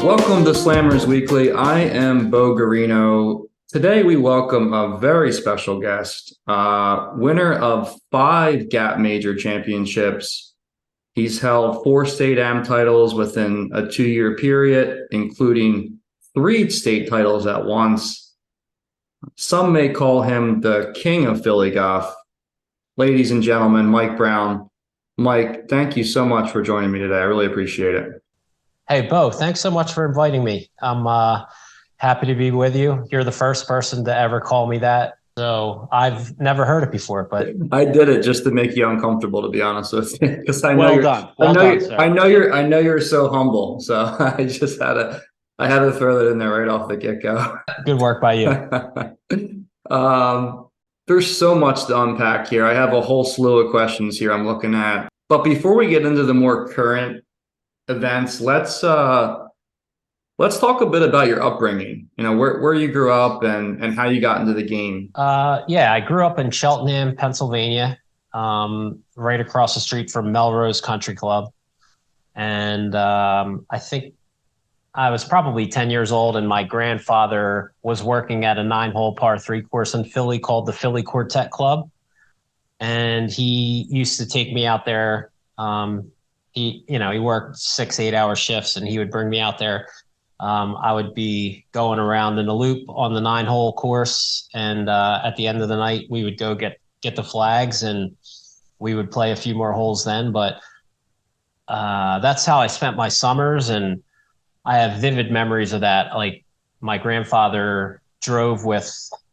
Welcome to Slammers Weekly. I am Beau. Today we welcome a very special guest, winner of 5 Gap Major championships. He's held 4 state AM titles within a 2-year period, including 3 state titles at once. Some may call him the king of Philly golf. Ladies and gentlemen, Mike Brown. Mike, thank you so much for joining me today. I really appreciate it. Hey, Beau, thanks so much for inviting me. I'm happy to be with you. You're the first person to ever call me that. So I've never heard it before, but I did it just to make you uncomfortable, to be honest with you, because I know well you're, done. I Well know, done, you, sir. I know you're so humble. So I had to throw that in there right off the get-go. Good work by you. There's so much to unpack here. I have a whole slew of questions here I'm looking at. But before we get into the more current events, let's talk a bit about your upbringing. You know, where you grew up and how you got into the game. Yeah, I grew up in Cheltenham, Pennsylvania, right across the street from Melrose Country Club. And I think I was probably 10 years old, and my grandfather was working at a 9-hole par 3 course in Philly called the Philly Quartet Club. And he used to take me out there. He worked 6-8 hour shifts, and he would bring me out there. I would be going around in a loop on the 9-hole course, and at the end of the night, we would go get the flags, and we would play a few more holes then. But that's how I spent my summers, and I have vivid memories of that. Like, my grandfather drove with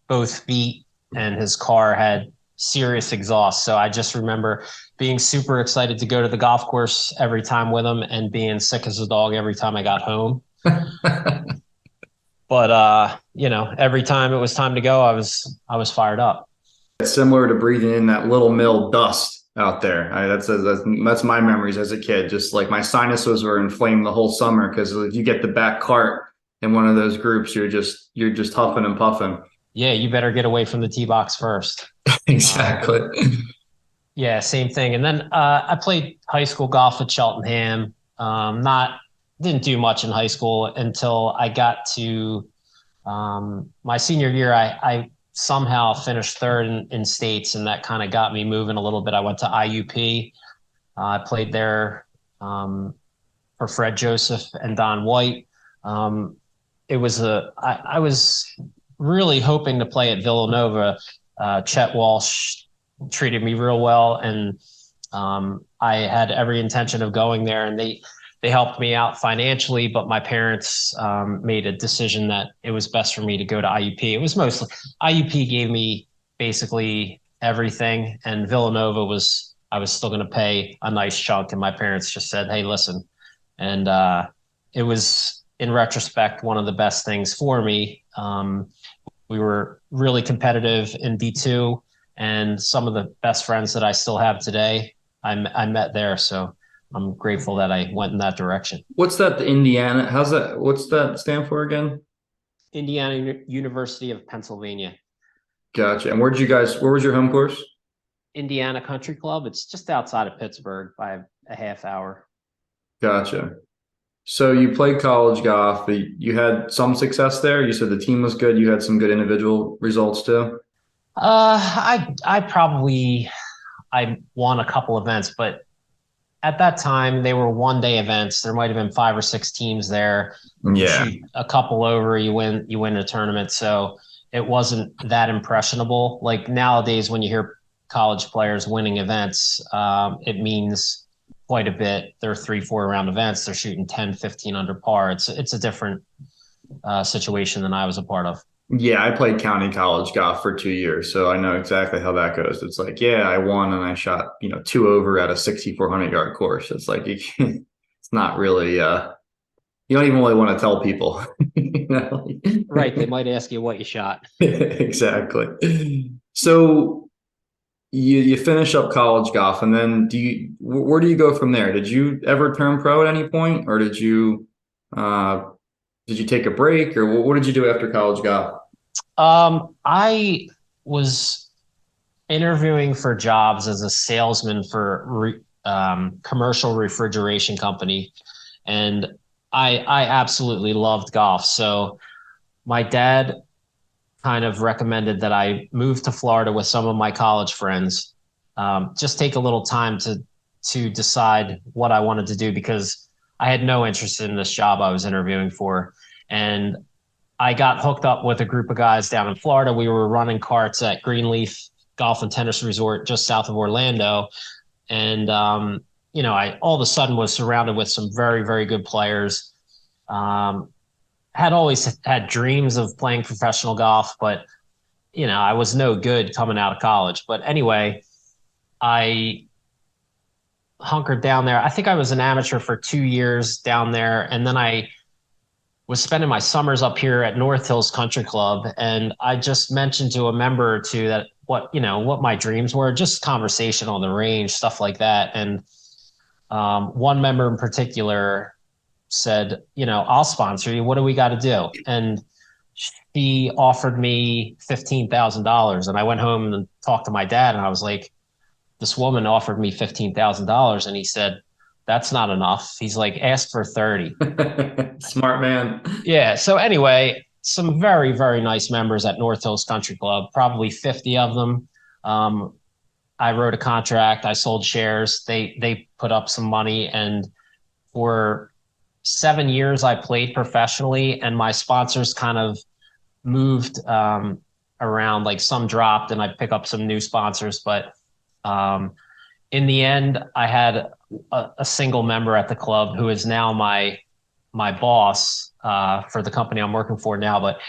both feet, and his car had serious exhaust. So I just remember being super excited to go to the golf course every time with him, and being sick as a dog every time I got home. But every time it was time to go, I was fired up. It's similar to breathing in that Little Mill dust out there. That's my memories as a kid. Just like my sinuses were inflamed the whole summer because if you get the back cart in one of those groups, you're just huffing and puffing. Yeah, you better get away from the tee box first. Exactly. Yeah, same thing. And then I played high school golf at Cheltenham. Didn't do much in high school until I got to my senior year. I somehow finished third in states, and that kind of got me moving a little bit. I went to IUP. I played there for Fred Joseph and Don White. I was really hoping to play at Villanova. Chet Walsh treated me real well, and I had every intention of going there, and they helped me out financially, but my parents made a decision that it was best for me to go to IUP. It was mostly IUP gave me basically everything, and Villanova I was still going to pay a nice chunk, and my parents just said, "Hey, listen," and it was, in retrospect, one of the best things for me. We were really competitive in D2, and some of the best friends that I still have today, I met there. So I'm grateful that I went in that direction. What's that, the Indiana? What's that stand for again? Indiana University of Pennsylvania. Gotcha. And where was your home course? Indiana Country Club. It's just outside of Pittsburgh by a half hour. Gotcha. So you played college golf. You had some success there. You said the team was good. You had some good individual results too. I won a couple events, but at that time they were 1-day events. There might have been 5 or 6 teams there. You Yeah. shoot a couple over, you win a tournament. So it wasn't that impressionable. Like nowadays, when you hear college players winning events, it means quite a bit. They're 3-4 round events. They're shooting 10, 15 under par. It's a different situation than I was a part of. Yeah, I played county college golf for 2 years, so I know exactly how that goes. It's like, yeah, I won and I shot, 2 over at a 6,400-yard course. It's like it's not really you don't even really want to tell people. Right. They might ask you what you shot. Exactly. So you finish up college golf, and then where do you go from there? Did you ever turn pro at any point, or did you take a break, or what did you do after college golf? I was interviewing for jobs as a salesman for commercial refrigeration company, and I absolutely loved golf. So my dad kind of recommended that I move to Florida with some of my college friends. Just take a little time to decide what I wanted to do because I had no interest in this job I was interviewing for. And I got hooked up with a group of guys down in Florida. We were running carts at Greenleaf Golf and Tennis Resort just south of Orlando. And, I all of a sudden was surrounded with some very, very good players. Um, had always had dreams of playing professional golf, but, I was no good coming out of college. But anyway, I hunkered down there. I think I was an amateur for 2 years down there. And then I was spending my summers up here at North Hills Country Club, and I just mentioned to a member or two that what my dreams were, just conversation on the range, stuff like that. And one member in particular said, I'll sponsor you. What do we got to do? And she offered me $15,000, and I went home and talked to my dad, and I was like, this woman offered me $15,000, and he said, that's not enough. He's like, ask for 30. Smart man. Yeah. So anyway, some very, very nice members at North Hills Country Club, probably 50 of them. Um, I wrote a contract. I sold shares. They put up some money, and for 7 years I played professionally, and my sponsors kind of moved around. Like some dropped, and I pick up some new sponsors. But in the end, I had a single member at the club who is now my boss for the company I'm working for now, but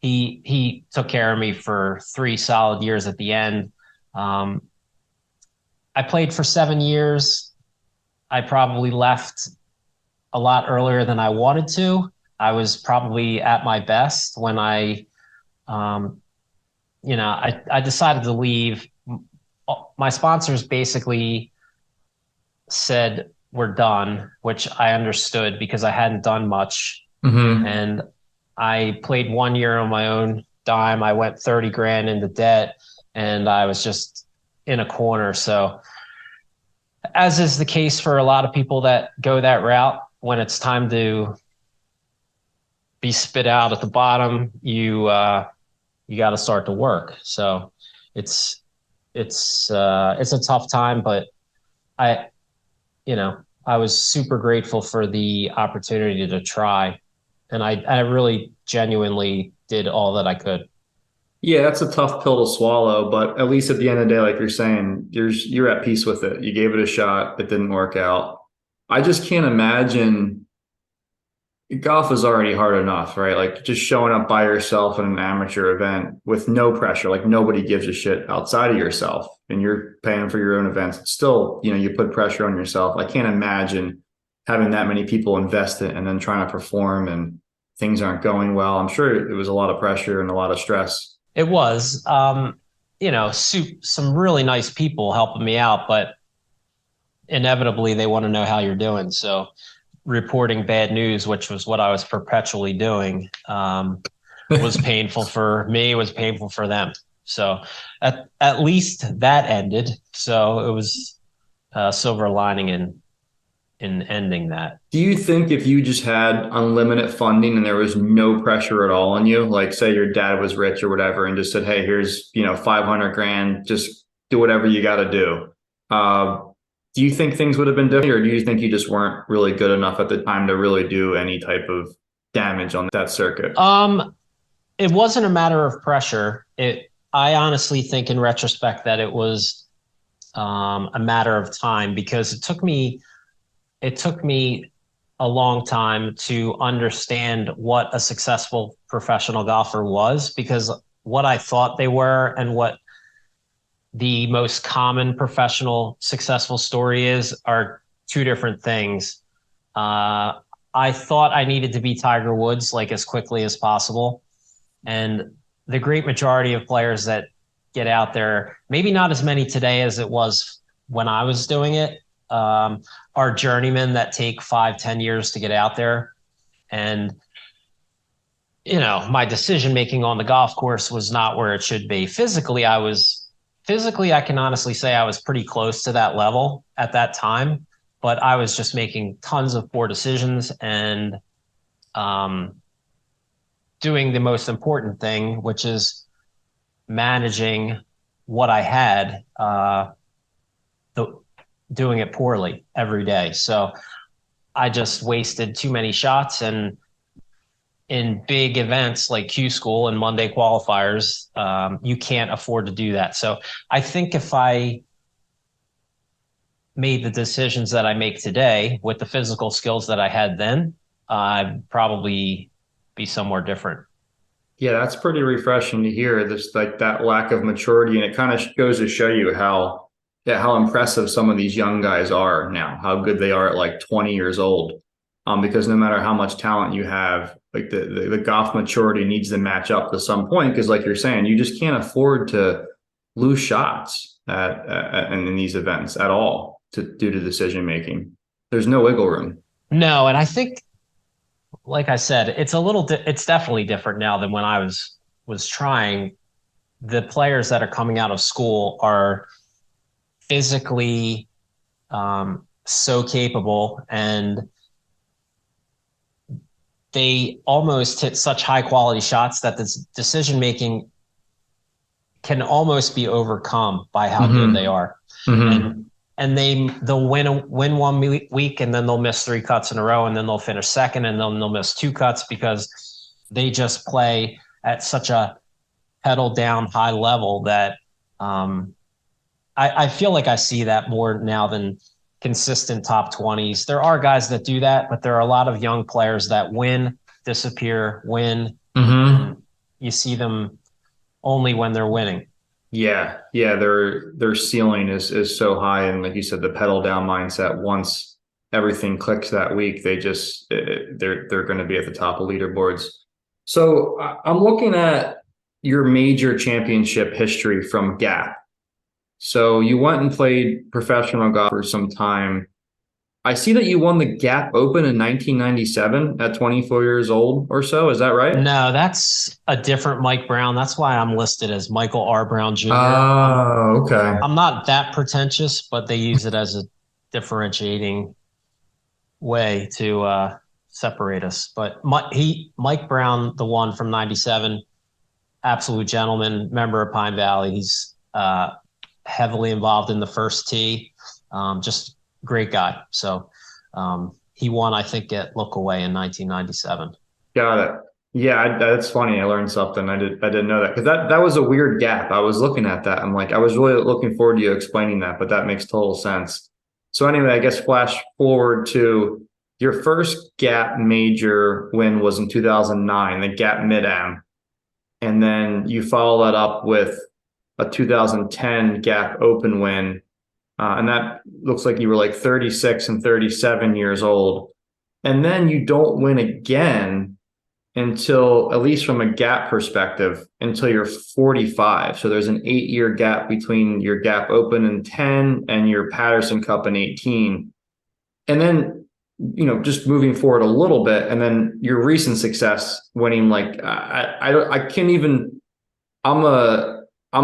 he took care of me for 3 solid years at the end. I played for 7 years. I probably left a lot earlier than I wanted to. I was probably at my best when um, I decided to leave. My sponsors basically said, we're done, which I understood because I hadn't done much. Hmm. And I played 1 year on my own dime. I went 30 grand into debt, and I was just in a corner. So, as is the case for a lot of people that go that route, when it's time to be spit out at the bottom, you got to start to work. So it's it's a tough time, but I I was super grateful for the opportunity to try. And I really genuinely did all that I could. Yeah, that's a tough pill to swallow, but at least at the end of the day, like you're saying, you're at peace with it. You gave it a shot, it didn't work out. I just can't imagine golf is already hard enough, right? Like just showing up by yourself in an amateur event with no pressure, like nobody gives a shit outside of yourself and you're paying for your own events. It's still, you put pressure on yourself. I can't imagine having that many people invest it and then trying to perform and things aren't going well. I'm sure it was a lot of pressure and a lot of stress. It was, some really nice people helping me out, but inevitably they want to know how you're doing. So reporting bad news, which was what I was perpetually doing, was painful for me, was painful for them. So at least that ended. So it was a silver lining in ending that. Do you think if you just had unlimited funding and there was no pressure at all on you, like say your dad was rich or whatever, and just said, "Hey, here's 500 grand, just do whatever you got to do." Do you think things would have been different, or do you think you just weren't really good enough at the time to really do any type of damage on that circuit? It wasn't a matter of pressure. I honestly think in retrospect that it was a matter of time, because it took me a long time to understand what a successful professional golfer was, because what I thought they were and what the most common professional successful story are two different things. I thought I needed to be Tiger Woods like as quickly as possible. And the great majority of players that get out there, maybe not as many today as it was when I was doing it, are journeymen that take 5-10 years to get out there. And, my decision making on the golf course was not where it should be. Physically, I can honestly say I was pretty close to that level at that time, but I was just making tons of poor decisions. And um, doing the most important thing, which is managing what I had, the, doing it poorly every day. So I just wasted too many shots. And in big events like Q School and Monday qualifiers, you can't afford to do that. So I think if I made the decisions that I make today with the physical skills that I had then, I'd probably be somewhere different. Yeah, that's pretty refreshing to hear. This like that lack of maturity, and it kind of goes to show you how yeah, how impressive some of these young guys are now, how good they are at like 20 years old. Because no matter how much talent you have, like the golf maturity needs to match up to some point. Because like you're saying, you just can't afford to lose shots in these events at all due to decision making. There's no wiggle room. No, and I think, like I said, it's definitely different now than when I was trying. The players that are coming out of school are physically so capable, and they almost hit such high quality shots that the decision making can almost be overcome by how good they Mm-hmm. are. Mm-hmm. And they'll win one week, and then they'll miss three cuts in a row, and then they'll finish second, and then they'll miss two cuts because they just play at such a pedal down high level that I feel like I see that more now than consistent top 20s. There are guys that do that, but there are a lot of young players that win, disappear, win, Mm-hmm. and you see them only when they're winning. Yeah, yeah, their ceiling is so high, and like you said, the pedal down mindset. Once everything clicks that week, they're going to be at the top of leaderboards. So I'm looking at your major championship history from Gap. So you went and played professional golf for some time. I see that you won the Gap Open in 1997 at 24 years old or so. Is that right? No, that's a different Mike Brown. That's why I'm listed as Michael R. Brown Jr. Oh, okay. I'm not that pretentious, but they use it as a differentiating way to separate us. But Mike Brown, the one from '97, absolute gentleman, member of Pine Valley. He's heavily involved in the first tee. Just great guy. So he won, I think, at Look Away in 1997. Got it. Yeah, that's funny. I learned something. I didn't know that because that was a weird gap. I was looking at that. I'm like, I was really looking forward to you explaining that, but that makes total sense. So anyway, I guess flash forward to your first Gap major win was in 2009, the Gap Mid-Am, and then you follow that up with a 2010 Gap Open win, and that looks like you were like 36 and 37 years old, and then you don't win again until, at least from a gap perspective, until you're 45. So there's an 8 year gap between your Gap Open in 10 and your Patterson Cup in 18. And then, just moving forward a little bit, and then your recent success winning, like I can't even, I'm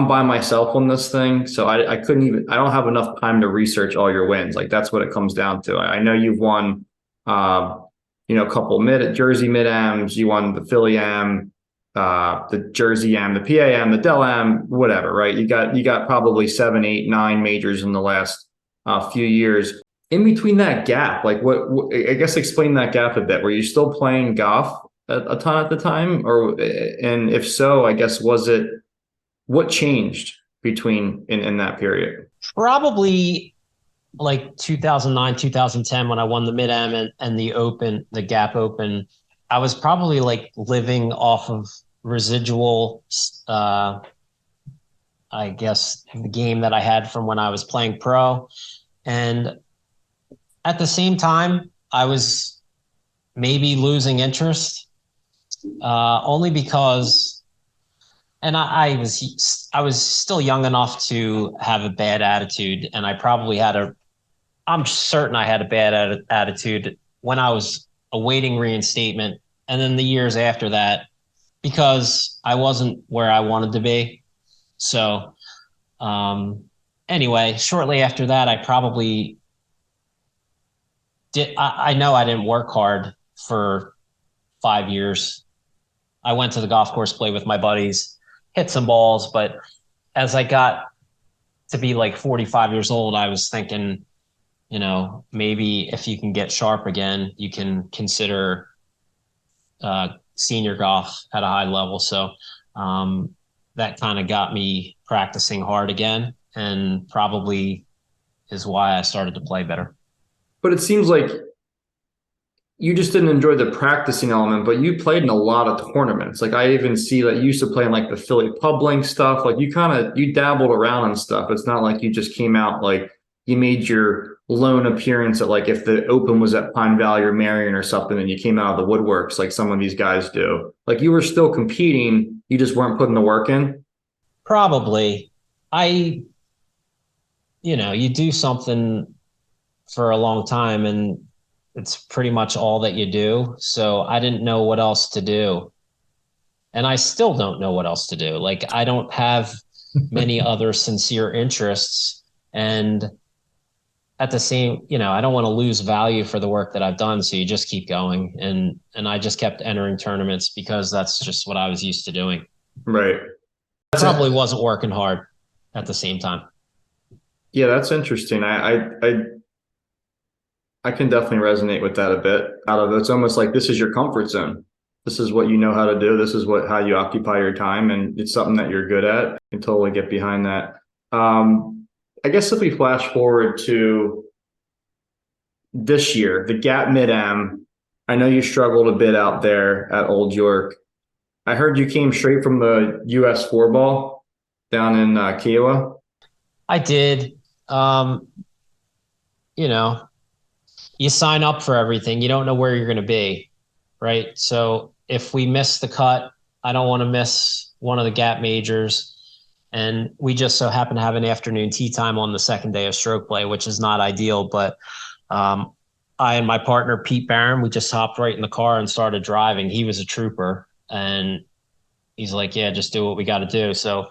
by myself on this thing. So I couldn't even, I don't have enough time to research all your wins. Like that's what it comes down to. I know you've won, a couple Jersey mid-ams. You won the Philly Am, the Jersey Am, the PA Am, the Dell Am, whatever, right? You got probably 7, 8, 9 majors in the last few years. In between that gap, like what I guess explain that gap a bit. Were you still playing golf a ton at the time, and if so, I guess what changed between in that period? Probably like 2009, 2010, when I won the Mid-Am and the Open, the Gap Open. I was probably like living off of residual, I guess, the game that I had from when I was playing pro. And at the same time, I was maybe losing interest, only because, and I was still young enough to have a bad attitude, and I'm certain I had a bad attitude when I was awaiting reinstatement, and then the years after that, because I wasn't where I wanted to be. So, um, anyway, shortly after that, I know I didn't work hard for 5 years. I went to the golf course, played with my buddies, hit some balls, but as I got to be like 45 years old, I was thinking, maybe if you can get sharp again, you can consider senior golf at a high level. So that kind of got me practicing hard again, and probably is why I started to play better. But it seems like you just didn't enjoy the practicing element, but you played in a lot of tournaments. Like I even see that you used to play in like the Philly Pub Link stuff. Like you dabbled around and stuff. It's not like you just came out like you made your lone appearance at like if the Open was at Pine Valley or Marion or something, and you came out of the woodworks like some of these guys do. Like you were still competing, you just weren't putting the work in. Probably. I, you do something for a long time and it's pretty much all that you do. So I didn't know what else to do. And I still don't know what else to do. Like I don't have many other sincere interests. And at the same, I don't want to lose value for the work that I've done. So you just keep going. And I just kept entering tournaments because that's just what I was used to doing. Right. Probably wasn't working hard at the same time. Yeah, that's interesting. I can definitely resonate with that a bit. It's almost like this is your comfort zone. This is what you know how to do. This is how you occupy your time, and it's something that you're good at. I can totally get behind that. I guess if we flash forward to this year, the Gap Mid-Am, I know you struggled a bit out there at Old York. I heard you came straight from the US 4 ball down in Kiowa. I did. You sign up for everything. You don't know where you're going to be, right? So if we miss the cut, I don't want to miss one of the Gap majors. And we just so happen to have an afternoon tee time on the second day of stroke play, which is not ideal. But I and my partner, Pete Barron, we just hopped right in the car and started driving. He was a trooper. And he's like, yeah, just do what we got to do. So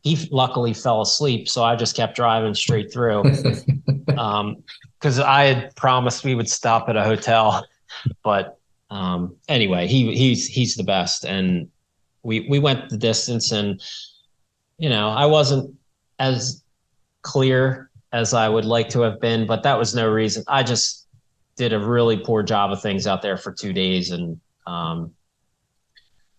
he luckily fell asleep. So I just kept driving straight through. Because I had promised we would stop at a hotel. But anyway, he's the best. And we went the distance, and I wasn't as clear as I would like to have been, but that was no reason. I just did a really poor job of things out there for 2 days, and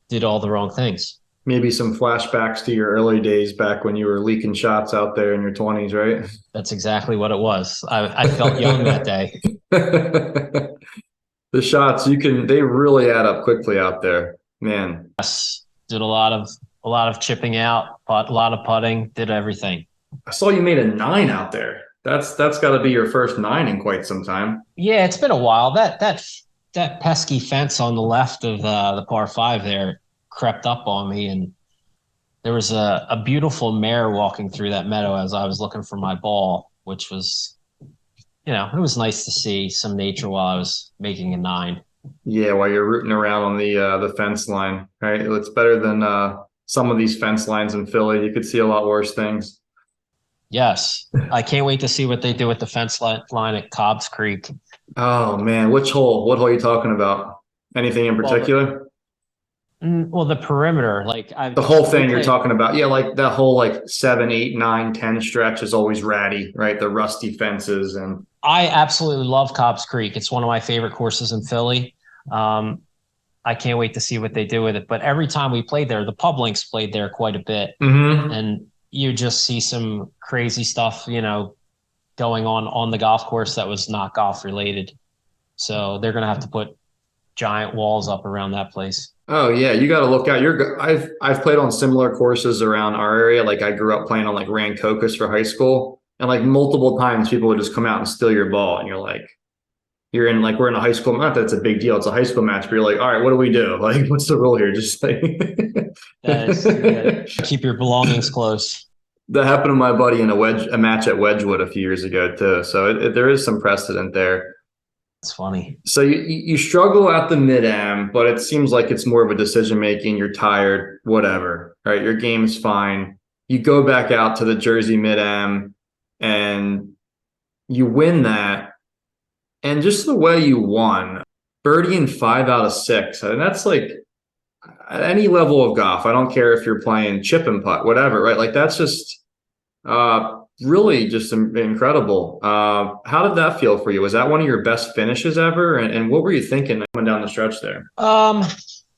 did all the wrong things. Maybe some flashbacks to your early days back when you were leaking shots out there in your 20s, right? That's exactly what it was. I felt young that day. The shots they really add up quickly out there, man. Yes, did a lot of chipping out, a lot of putting, did everything. I saw you made a 9 out there. That's got to be your first 9 in quite some time. Yeah, it's been a while. That pesky fence on the left of the par 5 there crept up on me, and there was a beautiful mare walking through that meadow as I was looking for my ball, which was, it was nice to see some nature while I was making a 9. Yeah, while you're rooting around on the fence line, right? It's better than some of these fence lines in Philly. You could see a lot worse things. Yes, I can't wait to see what they do with the fence line at Cobb's Creek. Oh man, which hole? What hole are you talking about? Anything in particular? Well, the perimeter, the whole thing you're talking about. Yeah, like that whole like 7, 8, 9, 10 stretch is always ratty, right? The rusty fences. And I absolutely love Cobb's Creek. It's one of my favorite courses in Philly. I can't wait to see what they do with it. But every time we played there, the Pub Links played there quite a bit. Mm-hmm. And you just see some crazy stuff, going on the golf course that was not golf related. So they're going to have to put giant walls up around that place. Oh yeah, you got to look out. I've played on similar courses around our area. Like I grew up playing on like Rancocas for high school, and like multiple times people would just come out and steal your ball, and we're in a high school. Not that it's a big deal. It's a high school match, but you're like, all right, what do we do? Like, what's the rule here? Just like keep your belongings close. That happened to my buddy in a match at Wedgwood a few years ago too. So there is some precedent there. It's funny. So you struggle at the Mid-Am, but it seems like it's more of a decision making. You're tired, whatever. Right, your game's fine. You go back out to the Jersey Mid-Am, and you win that. And just the way you won, birdie in 5 out of 6. And that's like at any level of golf. I don't care if you're playing chip and putt, whatever, right? Like that's just really just incredible. How did that feel for you? Was that one of your best finishes ever? And what were you thinking coming down the stretch there? Um,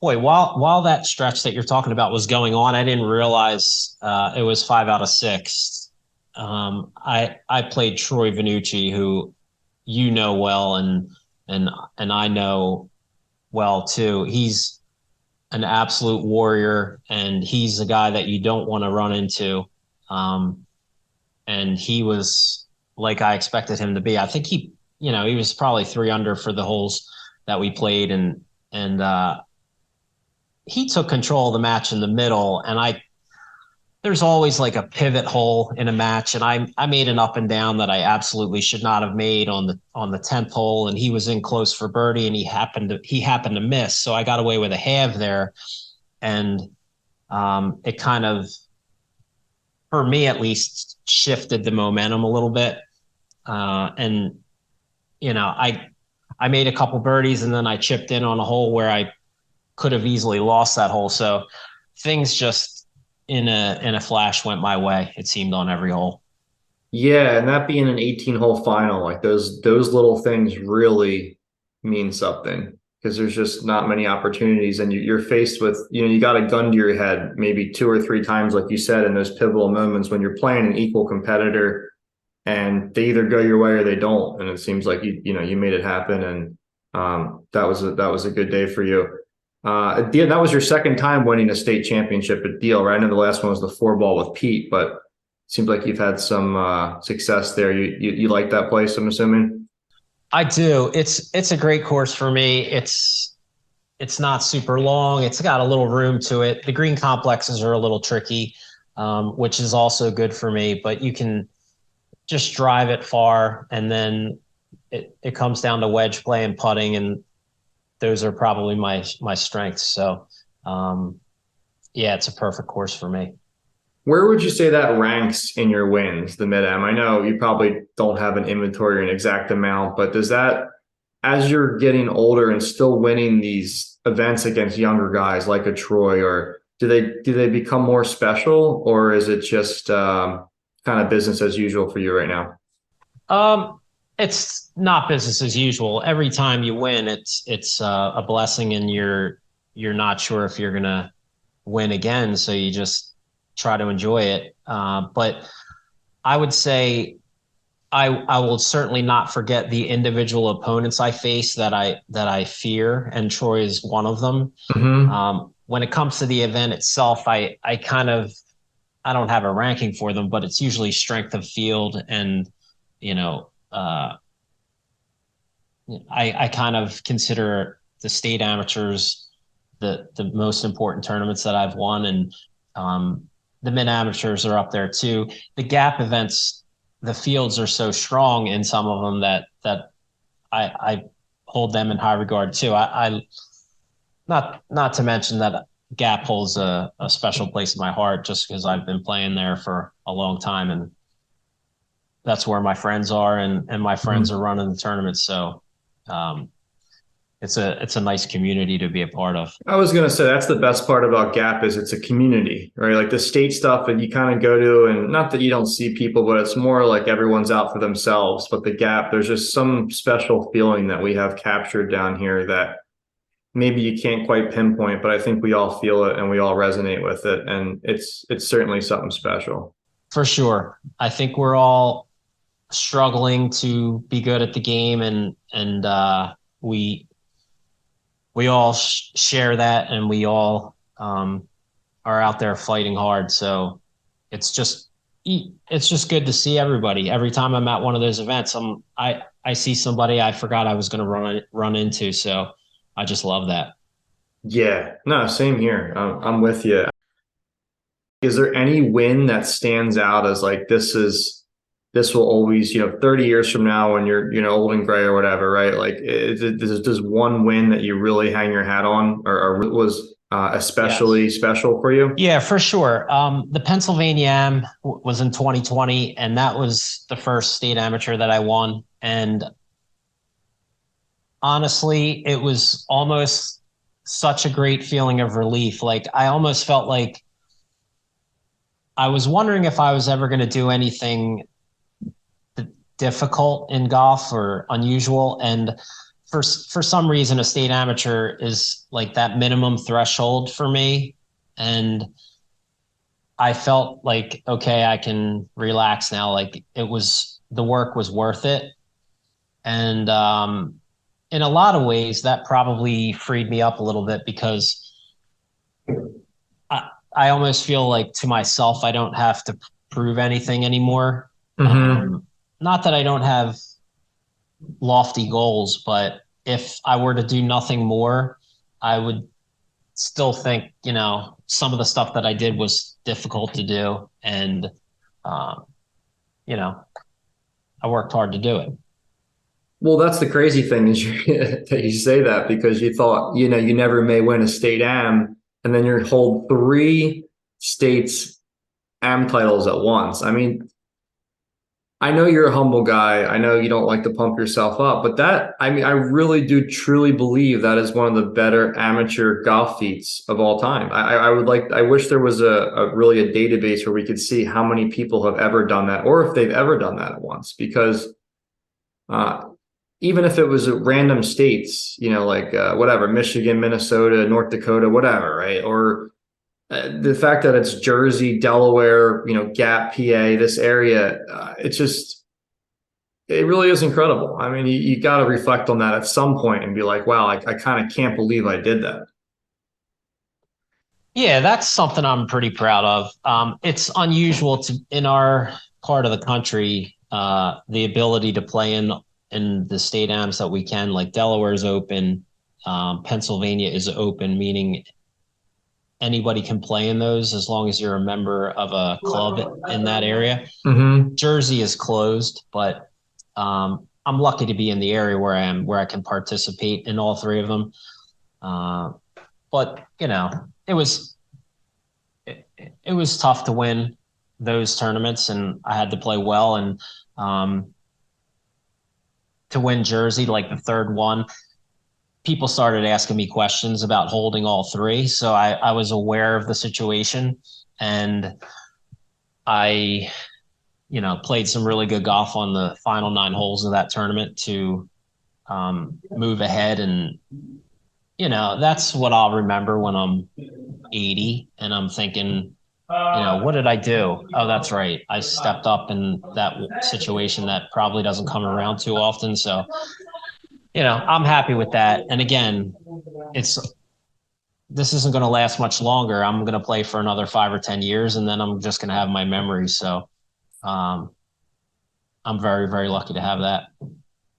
Boy, while that stretch that you're talking about was going on, I didn't realize it was 5 out of 6. I played Troy Venucci, who you know well, and and I know well too. He's an absolute warrior, and he's a guy that you don't want to run into. Um, and he was like I expected him to be. I think he was probably 3 under for the holes that we played, and he took control of the match in the middle. And there's always like a pivot hole in a match, and I made an up and down that I absolutely should not have made on the 10th hole, and he was in close for birdie, and he happened to miss, so I got away with a halve there, and it kind of, for me at least, shifted the momentum a little bit. And I made a couple birdies, and then I chipped in on a hole where I could have easily lost that hole. So things just in a flash went my way. It seemed on every hole. Yeah, and that being an 18-hole final, like those little things really mean something because there's just not many opportunities, and you're faced with, you got a gun to your head maybe 2 or 3 times, like you said, in those pivotal moments when you're playing an equal competitor, and they either go your way or they don't. And it seems like you made it happen, and that was a good day for you. That was your second time winning a state championship at Deal, right? I know the last one was the 4 ball with Pete, but seems like you've had some success there. You like that place, I'm assuming? I do. It's a great course for me. It's not super long. It's got a little room to it. The green complexes are a little tricky, which is also good for me. But you can just drive it far, and then it comes down to wedge play and putting, and those are probably my strengths. So, yeah, it's a perfect course for me. Where would you say that ranks in your wins, the mid-am? I know you probably don't have an inventory or an exact amount, but does that, as you're getting older and still winning these events against younger guys like a Troy, or do they become more special, or is it just kind of business as usual for you right now? It's not business as usual. Every time you win, it's a blessing, and you're not sure if you're gonna win again, so you just try to enjoy it. But I would say I will certainly not forget the individual opponents I face that I fear, and Troy is one of them. Hmm. When it comes to the event itself, I don't have a ranking for them, but it's usually strength of field, and you know I kind of consider the state amateurs the most important tournaments that I've won, and the mid amateurs are up there too. The gap events, the fields are so strong in some of them that I hold them in high regard too. I not to mention that gap holds a special place in my heart just because I've been playing there for a long time, and that's where my friends are, and my friends are running the tournament. So um, it's a nice community to be a part of. I was gonna say that's the best part about Gap is it's a community, right? Like the state stuff that you kind of go to, and not that you don't see people, but it's more like everyone's out for themselves. But the Gap, there's just some special feeling that we have captured down here that maybe you can't quite pinpoint, but I think we all feel it and we all resonate with it, and it's certainly something special. For sure. I think we're all struggling to be good at the game, and we all share that, and we all are out there fighting hard. So it's just it's just good to see everybody. Every time I'm at one of those events, I see somebody I forgot I was going to run into. So I just love that. Yeah, no, same here. I'm with you. Is there any win that stands out as like this will always, 30 years from now when you're, old and gray or whatever, right? Like, does one win that you really hang your hat on, or was especially Yes. special for you? Yeah, for sure. The Pennsylvania Am was in 2020, and that was the first state amateur that I won. And honestly, it was almost such a great feeling of relief. Like I almost felt like I was wondering if I was ever going to do anything difficult in golf or unusual. And for some reason, a state amateur is like that minimum threshold for me. And I felt like, okay, I can relax now. Like it was, the work was worth it. And in a lot of ways, that probably freed me up a little bit because I almost feel like to myself, I don't have to prove anything anymore. Hmm. Not that I don't have lofty goals, but if I were to do nothing more, I would still think, some of the stuff that I did was difficult to do. And, um, you know, I worked hard to do it. Well, that's the crazy thing is that you say that because you thought, you never may win a state am, and then you hold three states am titles at once. I mean, I know you're a humble guy. I know you don't like to pump yourself up, but I mean, I really do truly believe that is one of the better amateur golf feats of all time. I wish there was a really a database where we could see how many people have ever done that or if they've ever done that at once, because uh, even if it was random states, like whatever, Michigan, Minnesota, North Dakota, whatever, right? Or the fact that it's Jersey, Delaware, Gap, PA, this area, it really is incredible. I mean, you got to reflect on that at some point and be like, wow, I kind of can't believe I did that. Yeah, that's something I'm pretty proud of. It's unusual to in our part of the country, the ability to play in the state amps that we can, like Delaware is open, Pennsylvania is open, meaning anybody can play in those as long as you're a member of a club in that area. Hmm. Jersey is closed, but I'm lucky to be in the area where I am, where I can participate in all three of them. Uh, but it was it was tough to win those tournaments, and I had to play well. And um, to win Jersey, like the third one, people started asking me questions about holding all three, so I was aware of the situation, and I played some really good golf on the final 9 holes of that tournament to move ahead. And that's what I'll remember when I'm 80 and I'm thinking, what did I do? Oh, that's right. I stepped up in that situation that probably doesn't come around too often. So, I'm happy with that. And again, it's this isn't going to last much longer. I'm going to play for another 5 or 10 years, and then I'm just going to have my memories. So, um, I'm very, very lucky to have that.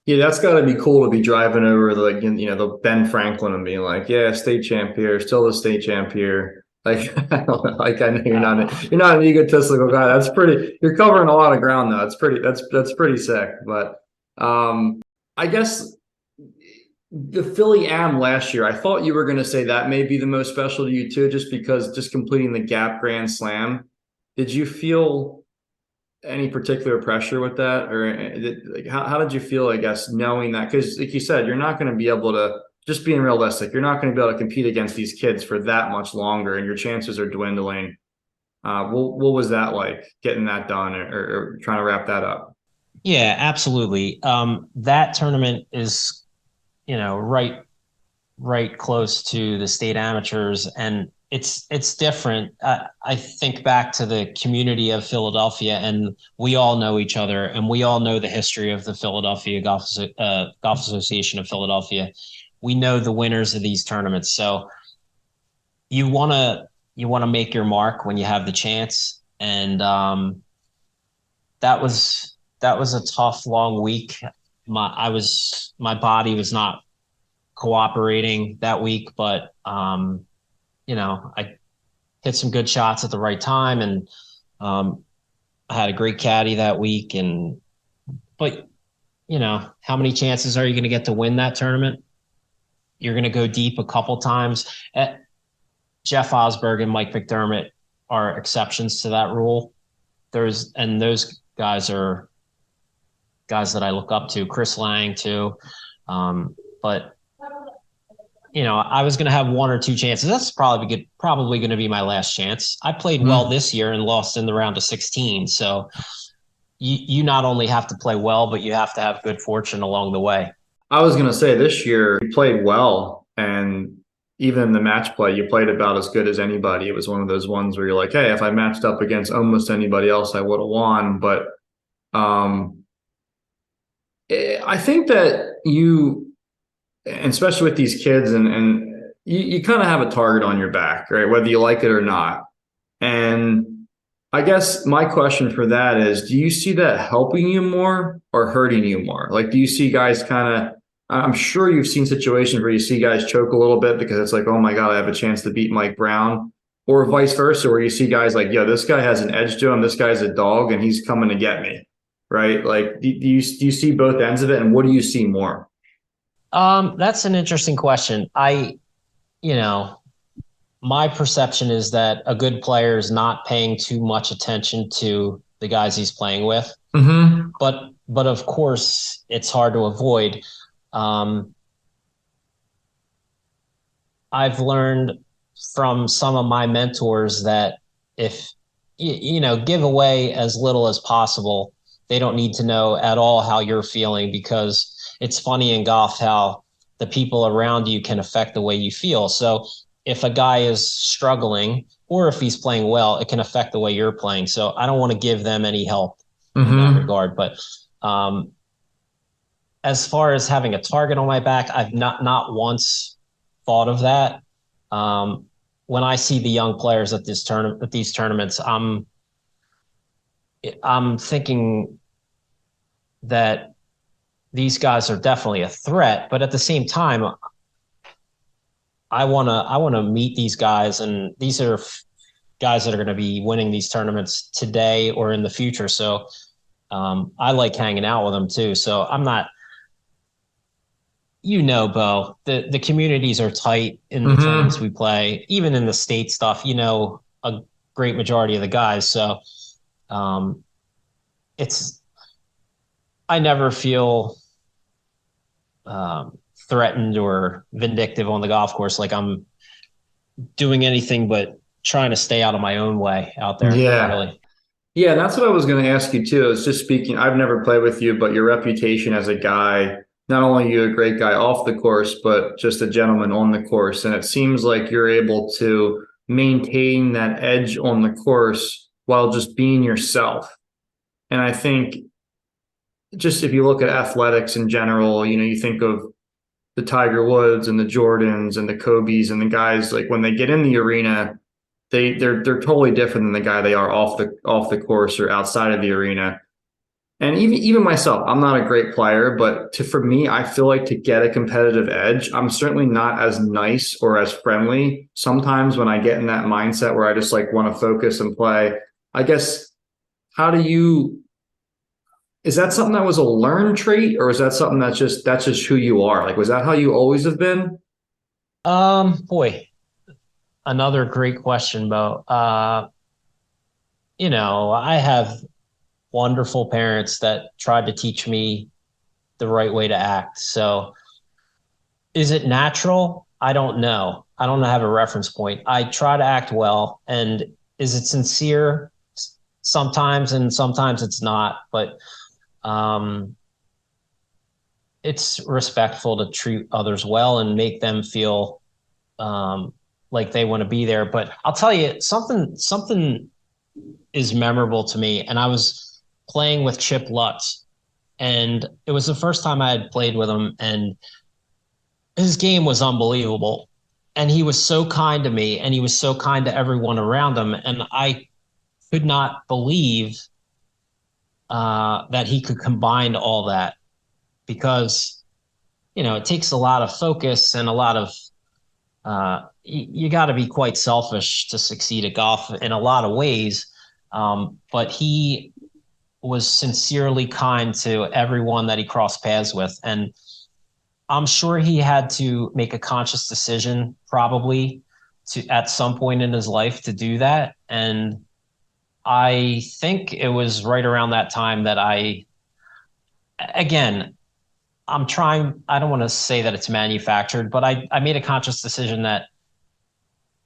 Yeah, that's got to be cool to be driving over the Ben Franklin and being like, yeah, state champ here, still the state champ here. Like, like I know you're not an egotistical guy. That's pretty. You're covering a lot of ground though. That's pretty sick. But I guess the Philly Am last year, I thought you were going to say that may be the most special to you too, just completing the Gap Grand Slam. Did you feel any particular pressure with that, or like how did you feel? I guess knowing that, because like you said, you're not going to be able to, just being realistic, you're not going to be able to compete against these kids for that much longer, and your chances are dwindling. What was that like getting that done, or trying to wrap that up? Yeah, absolutely. That tournament is, right close to the state amateurs, and it's different. I think back to the community of Philadelphia, and we all know each other, and we all know the history of the Philadelphia Golf Association of Philadelphia. We know the winners of these tournaments, so you want to make your mark when you have the chance. And that was a tough, long week. My body was not cooperating that week, but I hit some good shots at the right time, and I had a great caddy that week. And but how many chances are you going to get to win that tournament? You're going to go deep a couple times. Jeff Osberg and Mike McDermott are exceptions to that rule. Those guys are guys that I look up to. Chris Lang too. but I was going to have one or two chances. That's probably going to be my last chance. I played well Mm. this year and lost in the round of 16. So you not only have to play well, but you have to have good fortune along the way. I was going to say this year you played well, and even in the match play, you played about as good as anybody. It was one of those ones where you're like, hey, if I matched up against almost anybody else, I would have won. But um, I think that and especially with these kids, and you kind of have a target on your back, right? Whether you like it or not. And I guess my question for that is, do you see that helping you more or hurting you more? Like, do you see guys kind of, I'm sure you've seen situations where you see guys choke a little bit because it's like, oh my God, I have a chance to beat Mike Brown, or vice versa, where you see guys like, yo, this guy has an edge to him, this guy's a dog, and he's coming to get me, right? Like, do you see both ends of it, and what do you see more? That's an interesting question. You know, my perception is that a good player is not paying too much attention to the guys he's playing with. Mm-hmm. But of course, it's hard to avoid. Um, I've learned from some of my mentors that if give away as little as possible. They don't need to know at all how you're feeling, because it's funny in golf how the people around you can affect the way you feel. So if a guy is struggling or if he's playing well, it can affect the way you're playing. So I don't want to give them any help in that Mm-hmm. regard. But um, as far as having a target on my back, I've not once thought of that. Um, when I see the young players at these tournaments, I'm thinking that these guys are definitely a threat, but at the same time, I wanna meet these guys, and these are guys that are going to be winning these tournaments today or in the future. So I like hanging out with them too. So I'm not, Beau, the communities are tight in the tournaments Mm-hmm. we play, even in the state stuff. A great majority of the guys. So um, it's I never feel threatened or vindictive on the golf course. Like I'm doing anything but trying to stay out of my own way out there. Yeah. Really. Yeah, that's what I was going to ask you too. It's just speaking, I've never played with you, but your reputation as a guy, not only are you a great guy off the course, but just a gentleman on the course. And it seems like you're able to maintain that edge on the course while just being yourself. And I think just if you look at athletics in general, you think of the Tiger Woods and the Jordans and the Kobe's and the guys like when they get in the arena, they're totally different than the guy they are off the course or outside of the arena. And even myself, I'm not a great player, but for me, I feel like to get a competitive edge, I'm certainly not as nice or as friendly. Sometimes when I get in that mindset where I just like want to focus and play, I guess how do you is that something that was a learned trait, or is that something that's just who you are? Like was that how you always have been? Boy, another great question, Beau. I have wonderful parents that tried to teach me the right way to act. So is it natural? I don't know. I don't have a reference point. I try to act well. And is it sincere? Sometimes, and sometimes it's not. But um, it's respectful to treat others well and make them feel um, like they want to be there. But I'll tell you, something is memorable to me. And I was playing with Chip Lutz, and it was the first time I had played with him, and his game was unbelievable. And he was so kind to me, and he was so kind to everyone around him. And I could not believe that he could combine all that, because it takes a lot of focus and a lot of you got to be quite selfish to succeed at golf in a lot of ways. But he was sincerely kind to everyone that he crossed paths with. And I'm sure he had to make a conscious decision, probably, to at some point in his life to do that. And I think it was right around that time that again, I'm trying, I don't want to say that it's manufactured, but I made a conscious decision that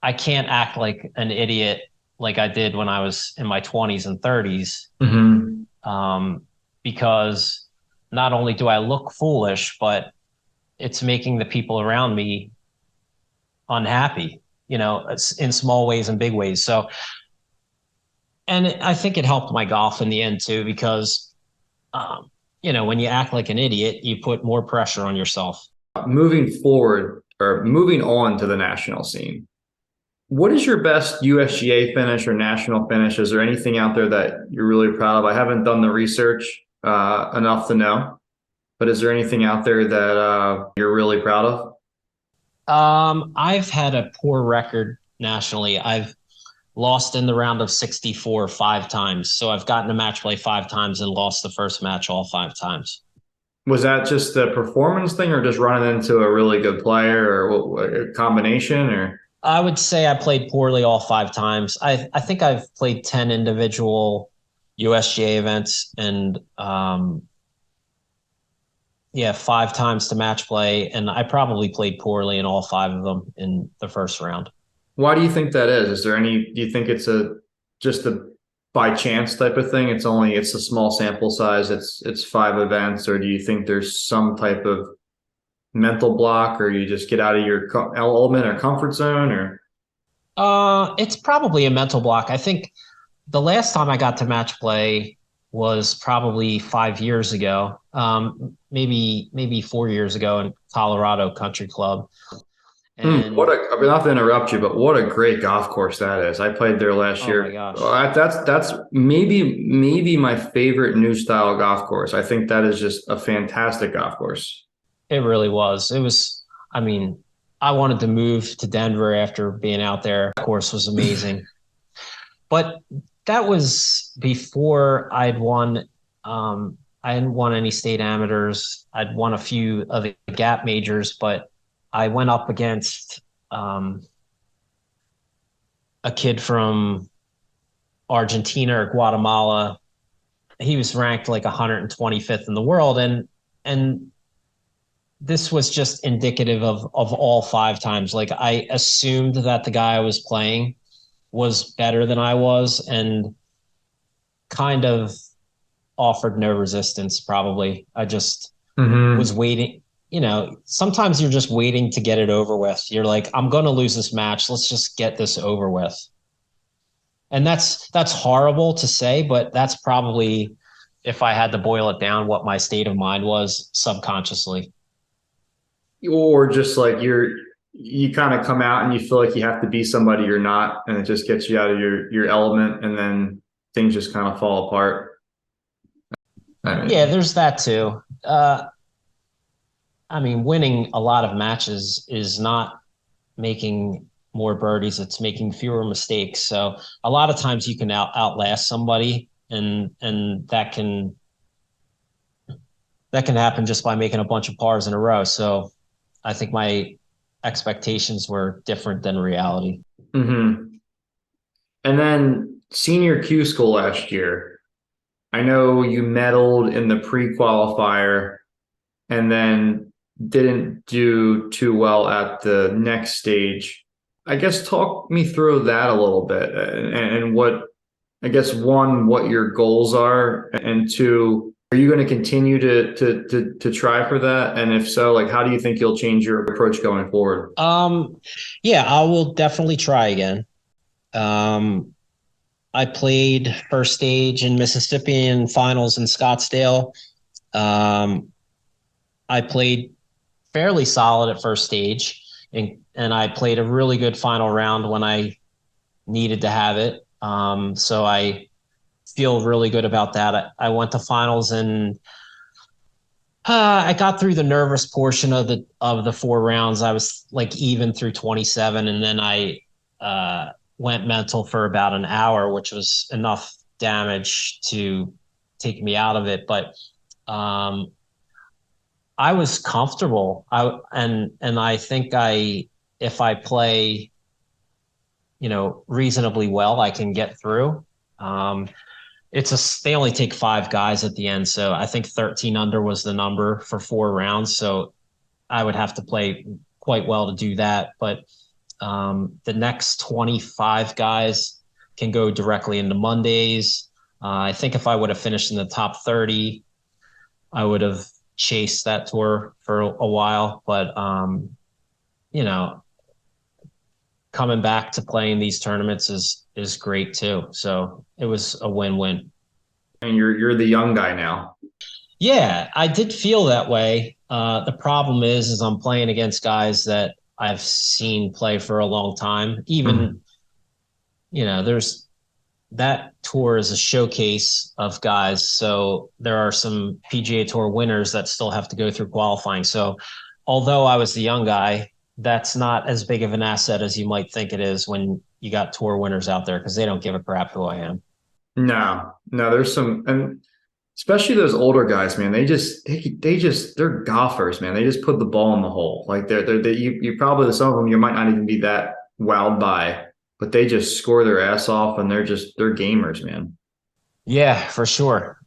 I can't act like an idiot like I did when I was in my 20s and 30s, Hmm. um, because not only do I look foolish, but it's making the people around me unhappy, in small ways and big ways. So, and I think it helped my golf in the end too, because, when you act like an idiot, you put more pressure on yourself. Moving forward or moving on to the national scene, what is your best USGA finish or national finish? Is there anything out there that you're really proud of? I haven't done the research enough to know, but is there anything out there that you're really proud of? I've had a poor record nationally. I've lost in the round of 64 5 times. So I've gotten a match play 5 times and lost the first match all 5 times. Was that just the performance thing, or just running into a really good player, or a combination, or? I would say I played poorly all 5 times. I think I've played 10 individual USGA events and yeah, 5 times to match play. And I probably played poorly in all 5 of them in the first round. Why do you think that is? Is there any, do you think it's just a by chance type of thing? It's a small sample size. It's five events, or do you think there's some type of mental block, or you just get out of your element or comfort zone, or? It's probably a mental block. I think the last time I got to match play was probably 5 years ago, maybe 4 years ago in Colorado Country Club. What And a, I mean, not to interrupt you, but what a great golf course that is. I played there last oh my year. gosh, That's maybe my favorite new style golf course. I think that is just a fantastic golf course. it really was. It was, I mean, I wanted to move to Denver after being out there. The course was amazing. But that was before I hadn't won any state amateurs. I'd won a few of the gap majors, but I went up against um, a kid from Argentina or Guatemala. He was ranked like 125th in the world, and this was just indicative of all 5 times. Like I assumed that the guy I was playing was better than I was, and kind of offered no resistance. Probably, I just was Hmm. waiting. Sometimes you're just waiting to get it over with. You're like, I'm going to lose this match. Let's just get this over with. And that's horrible to say, but that's probably, if I had to boil it down, what my state of mind was subconsciously. Or just like you kind of come out and you feel like you have to be somebody you're not, and it just gets you out of your element, and then things just kind of fall apart. I Yeah, mean, there's that too. I mean, winning a lot of matches is not making more birdies, it's making fewer mistakes. So a lot of times you can outlast somebody, and that can happen just by making a bunch of pars in a row. So I think my expectations were different than reality. hmm. And then senior Q school last year, I know you medaled in the pre-qualifier and then didn't do too well at the next stage. I guess talk me through that a little bit, and what, I guess, one, what your goals are, and two, are you going to continue to try for that? And if so, like, how do you think you'll change your approach going forward? Um, yeah, I will definitely try again. Um, I played first stage in Mississippi and finals in Scottsdale. Um, I played fairly solid at first stage, and I played a really good final round when I needed to have it. So I feel really good about that. I went to finals and I got through the nervous portion of the 4 rounds. I was like even through 27, and then I went mental for about an hour, which was enough damage to take me out of it. But um, I was comfortable. And I think if I play, reasonably well, I can get through. Um, they only take 5 guys at the end. So I think 13 under was the number for 4 rounds. So I would have to play quite well to do that. But the next 25 guys can go directly into Mondays. I think if I would have finished in the top 30, I would have chased that tour for a while. But, you know, coming back to playing these tournaments is great too. So it was a win-win. And you're the young guy now. Yeah, I did feel that way. The problem is I'm playing against guys that I've seen play for a long time. Even, there's that tour is a showcase of guys. So there are some PGA Tour winners that still have to go through qualifying. So although I was the young guy, that's not as big of an asset as you might think it is when you got tour winners out there because they don't give a crap who I am. No, no, there's some, and especially those older guys, man. They're golfers, man. They just put the ball in the hole. Like you probably, some of them you might not even be that wowed by, but they just score their ass off, and they're gamers, man. Yeah, for sure.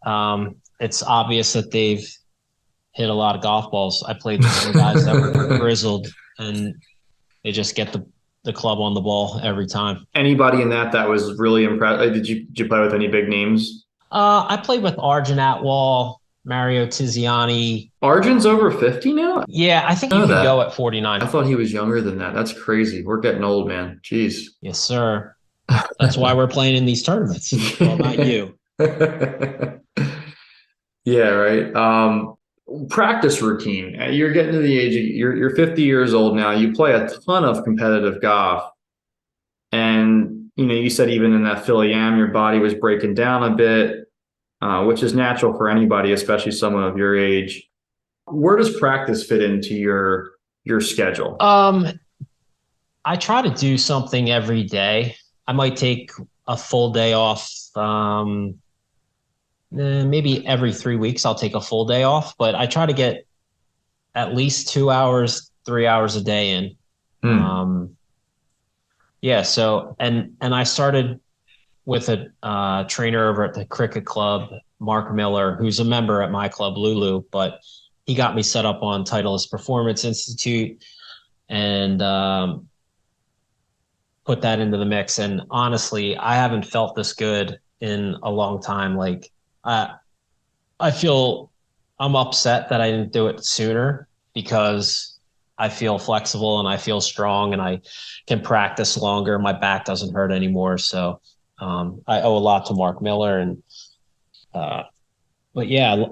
It's obvious that they've hit a lot of golf balls. I played with some guys that were grizzled, and they just get the club on the ball every time. Anybody in that was really impressed? Did you play with any big names? I played with Arjun Atwal, Mario Tiziani. Arjun's over 50 now? Yeah, I think I you know can that. go at 49. I thought he was younger than that. That's crazy. We're getting old, man. Jeez. Yes, sir. That's why we're playing in these tournaments. Well, not you. Yeah, right. Practice routine. You're getting to the age of, you're 50 years old now. You play a ton of competitive golf. And you said even in that Philly Am, your body was breaking down a bit, which is natural for anybody, especially someone of your age. Where does practice fit into your schedule? I try to do something every day. I might take a full day off. Maybe every 3 weeks, I'll take a full day off, but I try to get at least 2 hours, 3 hours a day in. Yeah. So, and I started with a trainer over at the cricket club, Mark Miller, who's a member at my club, Lulu, but he got me set up on Titleist Performance Institute and put that into the mix. And honestly, I haven't felt this good in a long time. Like, I feel I'm upset that I didn't do it sooner because I feel flexible and I feel strong and I can practice longer. My back doesn't hurt anymore. So I owe a lot to Mark Miller. And but yeah,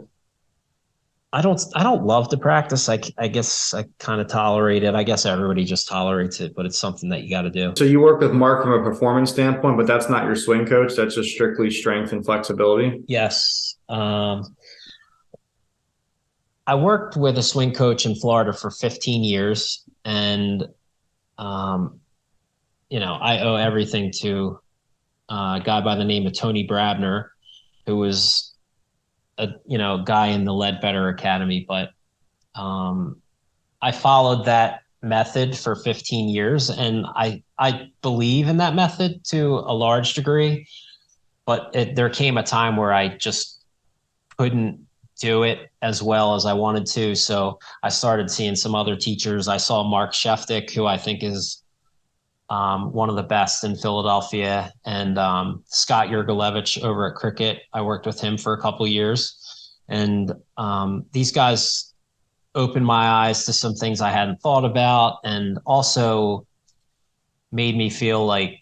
I don't love to practice. I guess I kind of tolerate it. I guess everybody just tolerates it, but it's something that you got to do. So you work with Mark from a performance standpoint, but that's not your swing coach. That's just strictly strength and flexibility. Yes. I worked with a swing coach in Florida for 15 years, and I owe everything to a guy by the name of Tony Brabner, who was a guy in the Ledbetter Academy. But I followed that method for 15 years, and I believe in that method to a large degree. But there came a time where I just couldn't do it as well as I wanted to. So I started seeing some other teachers. I saw Mark Sheftick, who I think is one of the best in Philadelphia, and Scott Yurgolevich over at Cricket. I worked with him for a couple of years. And these guys opened my eyes to some things I hadn't thought about, and also made me feel like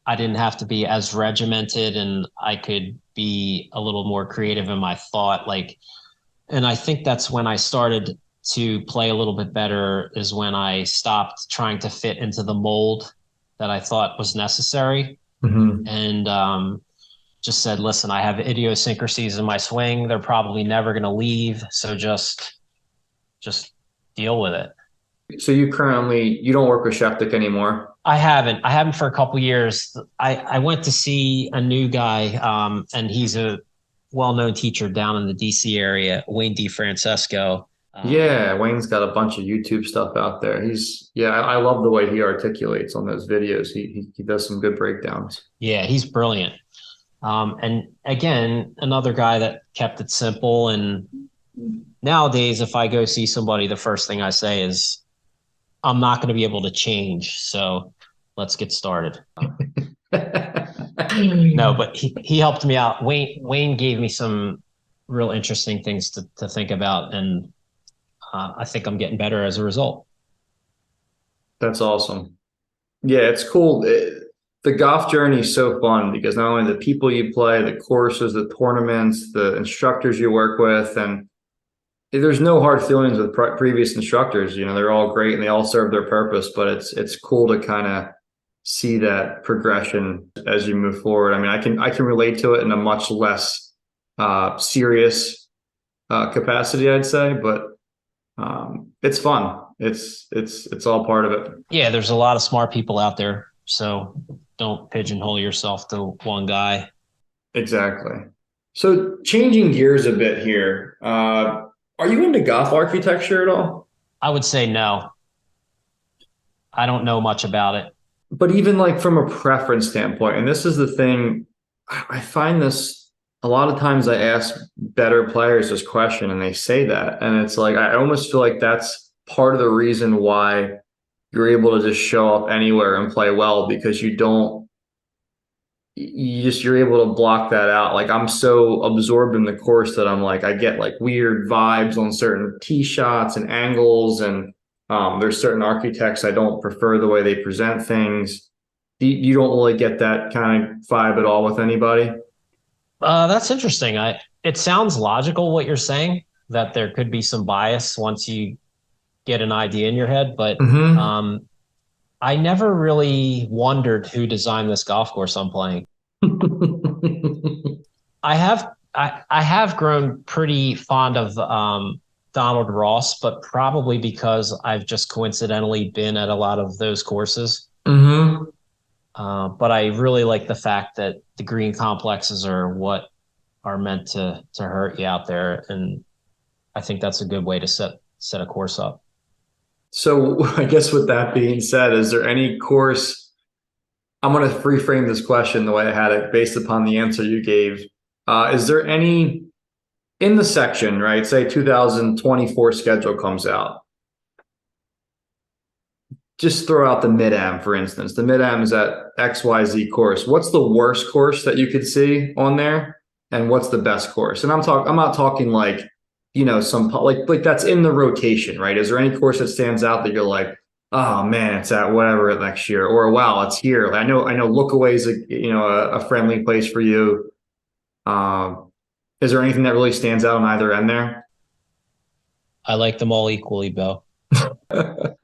I didn't have to be as regimented and I could be a little more creative in my thought. And I think that's when I started to play a little bit better, is when I stopped trying to fit into the mold that I thought was necessary. Mm-hmm. And just said, listen, I have idiosyncrasies in my swing. They're probably never going to leave. So just deal with it. So you don't work with Sheftick anymore? I haven't for a couple of years. I went to see a new guy, and he's a well-known teacher down in the DC area, Wayne DeFrancesco. Yeah, Wayne's got a bunch of YouTube stuff out there. I love the way he articulates on those videos. He does some good breakdowns. Yeah, he's brilliant. And again, another guy that kept it simple. And nowadays, if I go see somebody, the first thing I say is, I'm not going to be able to change. So let's get started. No, but he helped me out. Wayne gave me some real interesting things to think about. And I think I'm getting better as a result. That's awesome. Yeah, it's cool. The golf journey is so fun because not only the people you play, the courses, the tournaments, the instructors you work with, and there's no hard feelings with previous instructors. You know, they're all great and they all serve their purpose, but it's cool to kind of see that progression as you move forward. I mean, I can relate to it in a much less serious capacity, I'd say, but it's fun. It's all part of it. Yeah, there's a lot of smart people out there. So don't pigeonhole yourself to one guy. Exactly. So changing gears a bit here, are you into golf architecture at all? I would say no. I don't know much about it. But even like from a preference standpoint, and this is the thing, I find this a lot of times I ask better players this question and they say that. And it's like, I almost feel like that's part of the reason why you're able to just show up anywhere and play well because you're able to block that out. Like I'm so absorbed in the course that I'm like I get like weird vibes on certain tee shots and angles, and there's certain architects I don't prefer the way they present things. You don't really get that kind of vibe at all with anybody. That's interesting. It sounds logical what you're saying, that there could be some bias once you get an idea in your head, but Hmm. I never really wondered who designed this golf course I'm playing. I have grown pretty fond of Donald Ross, but probably because I've just coincidentally been at a lot of those courses. Hmm. But I really like the fact that the green complexes are what are meant to hurt you out there, and I think that's a good way to set a course up. So I guess with that being said, is there any course? I'm going to reframe this question the way I had it based upon the answer you gave. Is there any in the section, right? Say 2024 schedule comes out. Just throw out the mid-am, for instance. The mid-am is at XYZ course. What's the worst course that you could see on there? And what's the best course? And I'm not talking like, some like that's in the rotation, right? Is there any course that stands out that you're like, oh man, it's at whatever next year, or wow, it's here. I know Lookaway is a friendly place for you. Is there anything that really stands out on either end there? I like them all equally, Beau. I'll,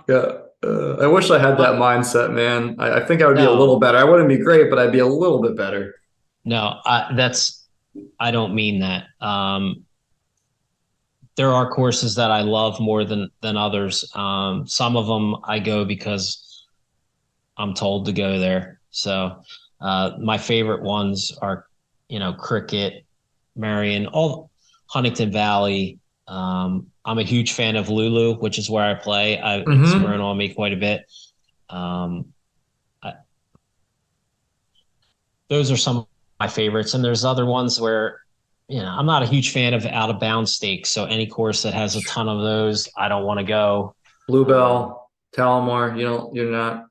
Yeah. I wish I had that I'll, mindset, man. I think I would be a little no, better. I wouldn't be great, but I'd be a little bit better. no, I don't mean that. There are courses that I love more than others. Some of them I go because I'm told to go there. So my favorite ones are, Cricket, Marion, all Huntington Valley. I'm a huge fan of Lulu, which is where I play. It's grown Hmm. on me quite a bit. Um, I, those are some of my favorites, and there's other ones where, I'm not a huge fan of out of bounds stakes. So any course that has a ton of those, I don't want to go. Um, Bluebell, Talamore, you're not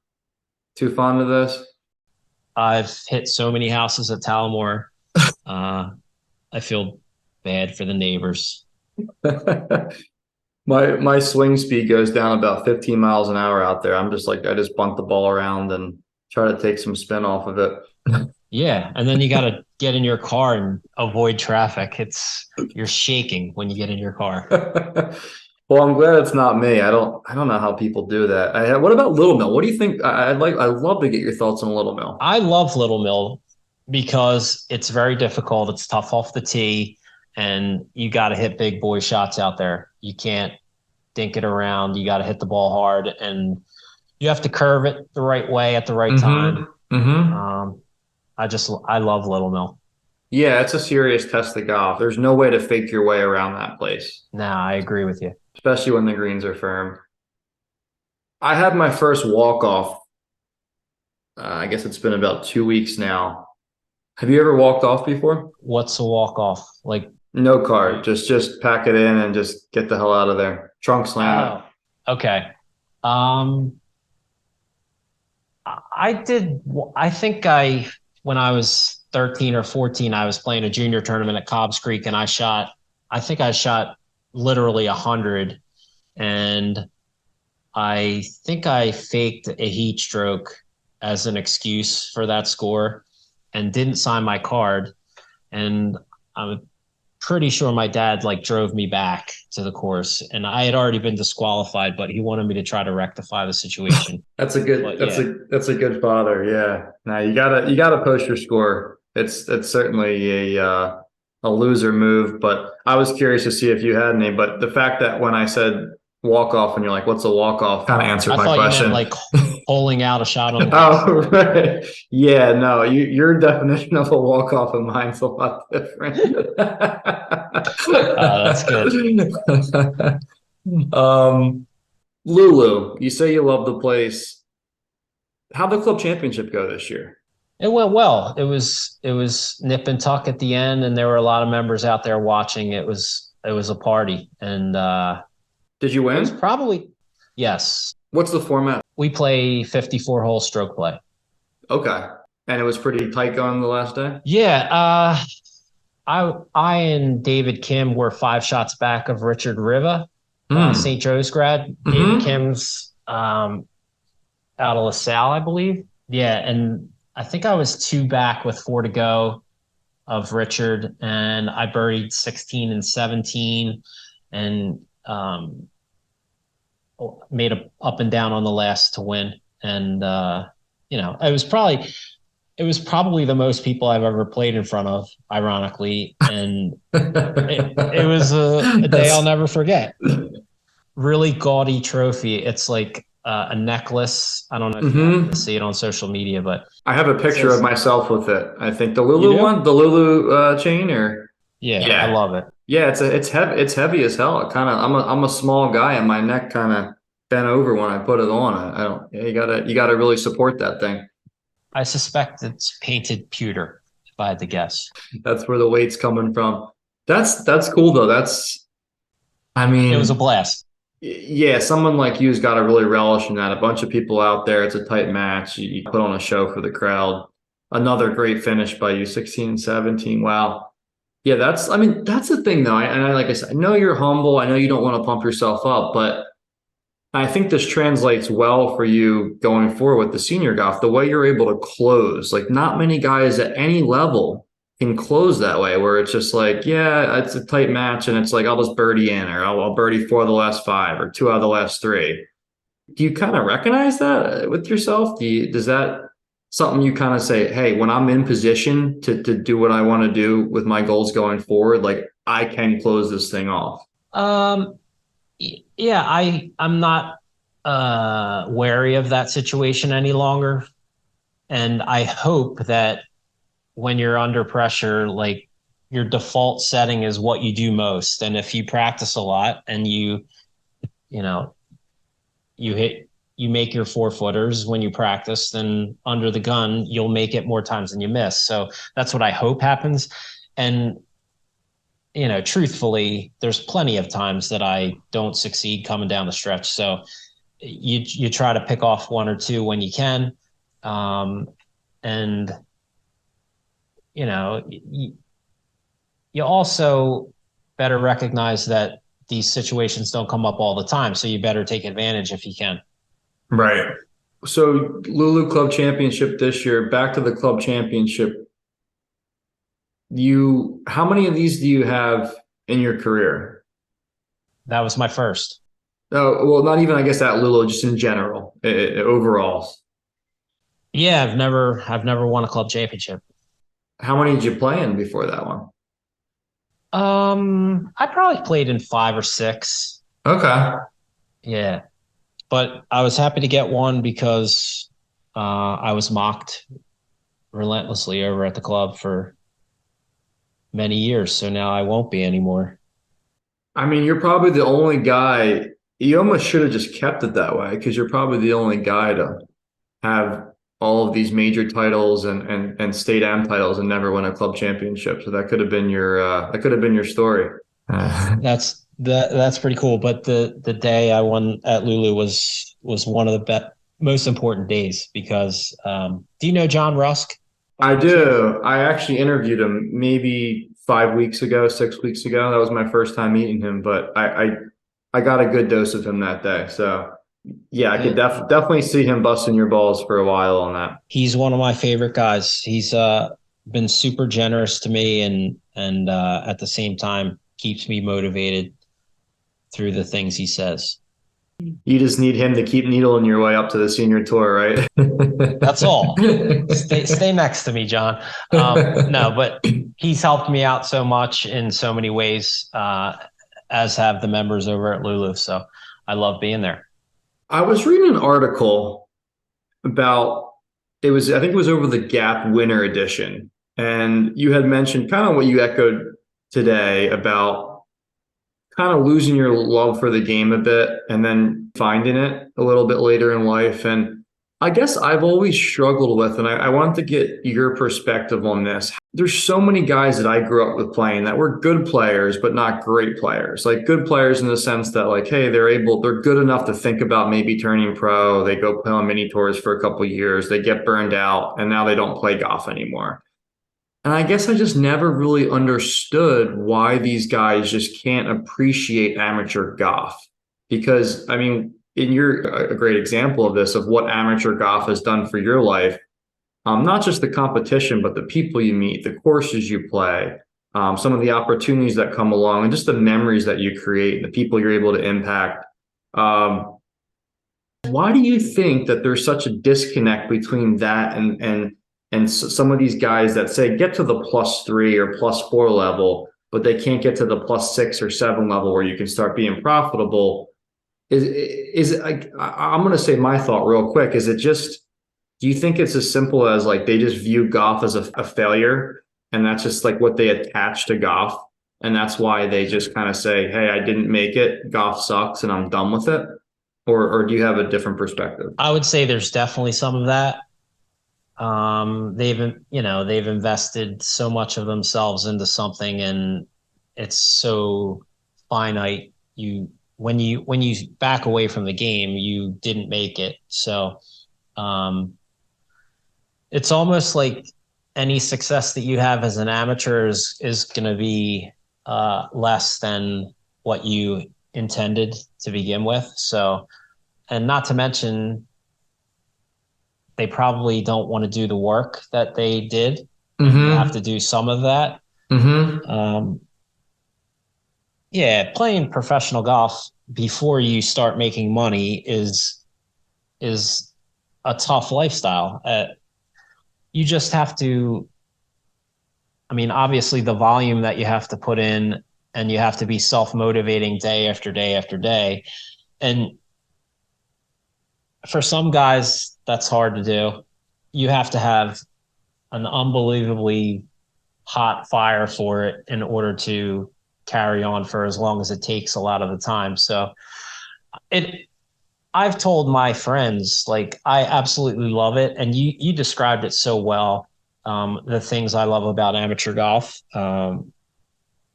too fond of this? I've hit so many houses at Talamore. Uh, I feel bad for the neighbors. My swing speed goes down about 15 miles an hour out there. I'm just like I just bunt the ball around and try to take some spin off of it. Yeah, and then you got to get in your car and avoid traffic. You're shaking when you get in your car. Well, I'm glad it's not me. I don't know how people do that. What about Little Mill? What do you think? I'd love to get your thoughts on Little Mill. I love Little Mill because it's very difficult. It's tough off the tee, and you got to hit big boy shots out there. You can't dink it around. You got to hit the ball hard, and you have to curve it the right way at the right time. Mm-hmm. Mm-hmm. Um, I love Little Mill. Yeah, it's a serious test of golf. There's no way to fake your way around that place, Nah, I agree with you. especially when the greens are firm. I had my first walk off. I guess it's been about 2 weeks now. Have you ever walked off before? What's a walk off? Like, No are card, you? just pack it in and just get the hell out of there. Trunk slam it. Oh, okay. Um, I did. I think when I was 13 or 14, I was playing a junior tournament at Cobbs Creek, and I think I shot literally 100, and I think I faked a heat stroke as an excuse for that score, and didn't sign my card. And I'm pretty sure my dad like drove me back to the course, and I had already been disqualified, but he wanted me to try to rectify the situation. That's a good But yeah, that's a good father. Yeah. Now you gotta post your score. It's certainly a loser move, but I was curious to see if you had any. But the fact that when I said walk off and you're like, what's a walk off? Kind of answered I my thought you meant question. like holing out a shot on the green. Oh, right. Yeah, no, your definition of a walk off and mine's a lot different. That's good. Um, Lulu, you say you love the place. How'd the club championship go this year? It went well. It was nip and tuck at the end, and there were a lot of members out there watching. It was a party, and Did you it was win? probably yes. What's the format? We play 54 hole stroke play. Okay. And it was pretty tight going the last day? Yeah, I and David Kim were 5 shots back of Richard Riva, Hmm. St. Joe's grad. David Mm-hmm. Kim's out of LaSalle, I believe. Yeah, and I think I was 2 back with 4 to go of Richard, and I buried 16 and 17, and made a up and down on the last to win. And it was probably the most people I've ever played in front of, ironically, and it was a day I'll That's never forget. Really gaudy trophy. It's like a necklace. I don't know if you happen to hmm. see it on social media, but I have a it picture of says, myself with it. I think the "You Lulu do?" one, the Lulu chain, or Yeah, I yeah, love it. yeah. It's heavy as hell. It kind of I'm a small guy and my neck kind of bent over when I put it on. I don't. Yeah, you gotta really support that thing. I suspect it's painted pewter, if I had to guess. That's where the weight's coming from. That's cool though. I It was a mean, blast. yeah, someone like you's got to really relish in that. A bunch of people out there. It's a tight match. You put on a show for the crowd. Another great finish by you, 16 and 17. Wow. Yeah, I mean, that's the thing though. Like I said, I know you're humble. I know you don't want to pump yourself up, but I think this translates well for you going forward with the senior golf, the way you're able to close. Like, not many guys at any level can close that way, where it's just like, yeah, it's a tight match, and it's like, I'll just birdie in, or I'll birdie 4 of the last 5, or 2 out of the last 3. Do you kind of recognize that with yourself? Does that something you kind of say, hey, when I'm in position to do what I want to do with my goals going forward, like I can close this thing off? Um, yeah, I'm not wary of that situation any longer, and I hope that when you're under pressure, like your default setting is what you do most, and if you practice a lot and you know you hit you make your 4 footers when you practice, then under the gun you'll make it more times than you miss. So that's what I hope happens. And truthfully, there's plenty of times that I don't succeed coming down the stretch. So you try to pick off 1 or 2 when you can, and you also better recognize that these situations don't come up all the time. So you better take advantage if you can. Right. So Lulu Club Championship this year, back to the club championship. How many of these do you have in your career? That was my first. Oh, well, not even, I guess, at Lulu, just in general, overall. Yeah, I've never won a club championship. How many did you play in before that one? I probably played in 5 or 6. Okay. Yeah, but I was happy to get one because I was mocked relentlessly over at the club for many years. So now I won't be anymore. I mean, you're probably the only guy. You almost should have just kept it that way because you're probably the only guy to have all of these major titles and state am titles and never win a club championship. So that could have been your story. That's pretty cool. But the day I won at Lulu was one of the most important days because do you know John Rusk? I do. I actually interviewed him maybe 5 weeks ago, 6 weeks ago. That was my first time meeting him, but I got a good dose of him that day. So yeah, I could definitely see him busting your balls for a while on that. He's one of my favorite guys. He's been super generous to me and at the same time keeps me motivated through the things he says. You just need him to keep needling your way up to the senior tour, right? That's all. Stay next to me, John. No, but he's helped me out so much in so many ways, as have the members over at Lulu. So I love being there. I was reading an article about I think it was over the Gap Winter Edition, and you had mentioned kind of what you echoed today about kind of losing your love for the game a bit and then finding it a little bit later in life. And I guess I've always struggled with, and I wanted to get your perspective on this. There's so many guys that I grew up with playing that were good players, but not great players. Like good players in the sense that like, hey, they're good enough to think about maybe turning pro. They go play on mini tours for a couple of years. They get burned out and now they don't play golf anymore. And I guess I just never really understood why these guys just can't appreciate amateur golf. Because, I mean, you're a great example of this, of what amateur golf has done for your life. Not just the competition, but the people you meet, the courses you play, some of the opportunities that come along, and just the memories that you create, the people you're able to impact. Why do you think that there's such a disconnect between that and some of these guys that say get to the +3 or +4 level, but they can't get to the +6 or 7 level where you can start being profitable? Is it like, I'm going to say my thought real quick. Is it just, do you think it's as simple as like they just view golf as a failure and that's just like what they attach to golf? And that's why they just kind of say, hey, I didn't make it. Golf sucks and I'm done with it. Or do you have a different perspective? I would say there's definitely some of that. They've invested so much of themselves into something and it's so finite. When you back away from the game, you didn't make it. So it's almost like any success that you have as an amateur is going to be less than what you intended to begin with. So, and not to mention, they probably don't want to do the work that they did. Mm-hmm. You have to do some of that. Mm-hmm. Yeah, playing professional golf before you start making money is a tough lifestyle. You just have to, I mean, obviously the volume that you have to put in and you have to be self-motivating day after day after day. And for some guys, that's hard to do. You have to have an unbelievably hot fire for it in order to carry on for as long as it takes a lot of the time. So I've told my friends, like, I absolutely love it. And you described it so well. The things I love about amateur golf, the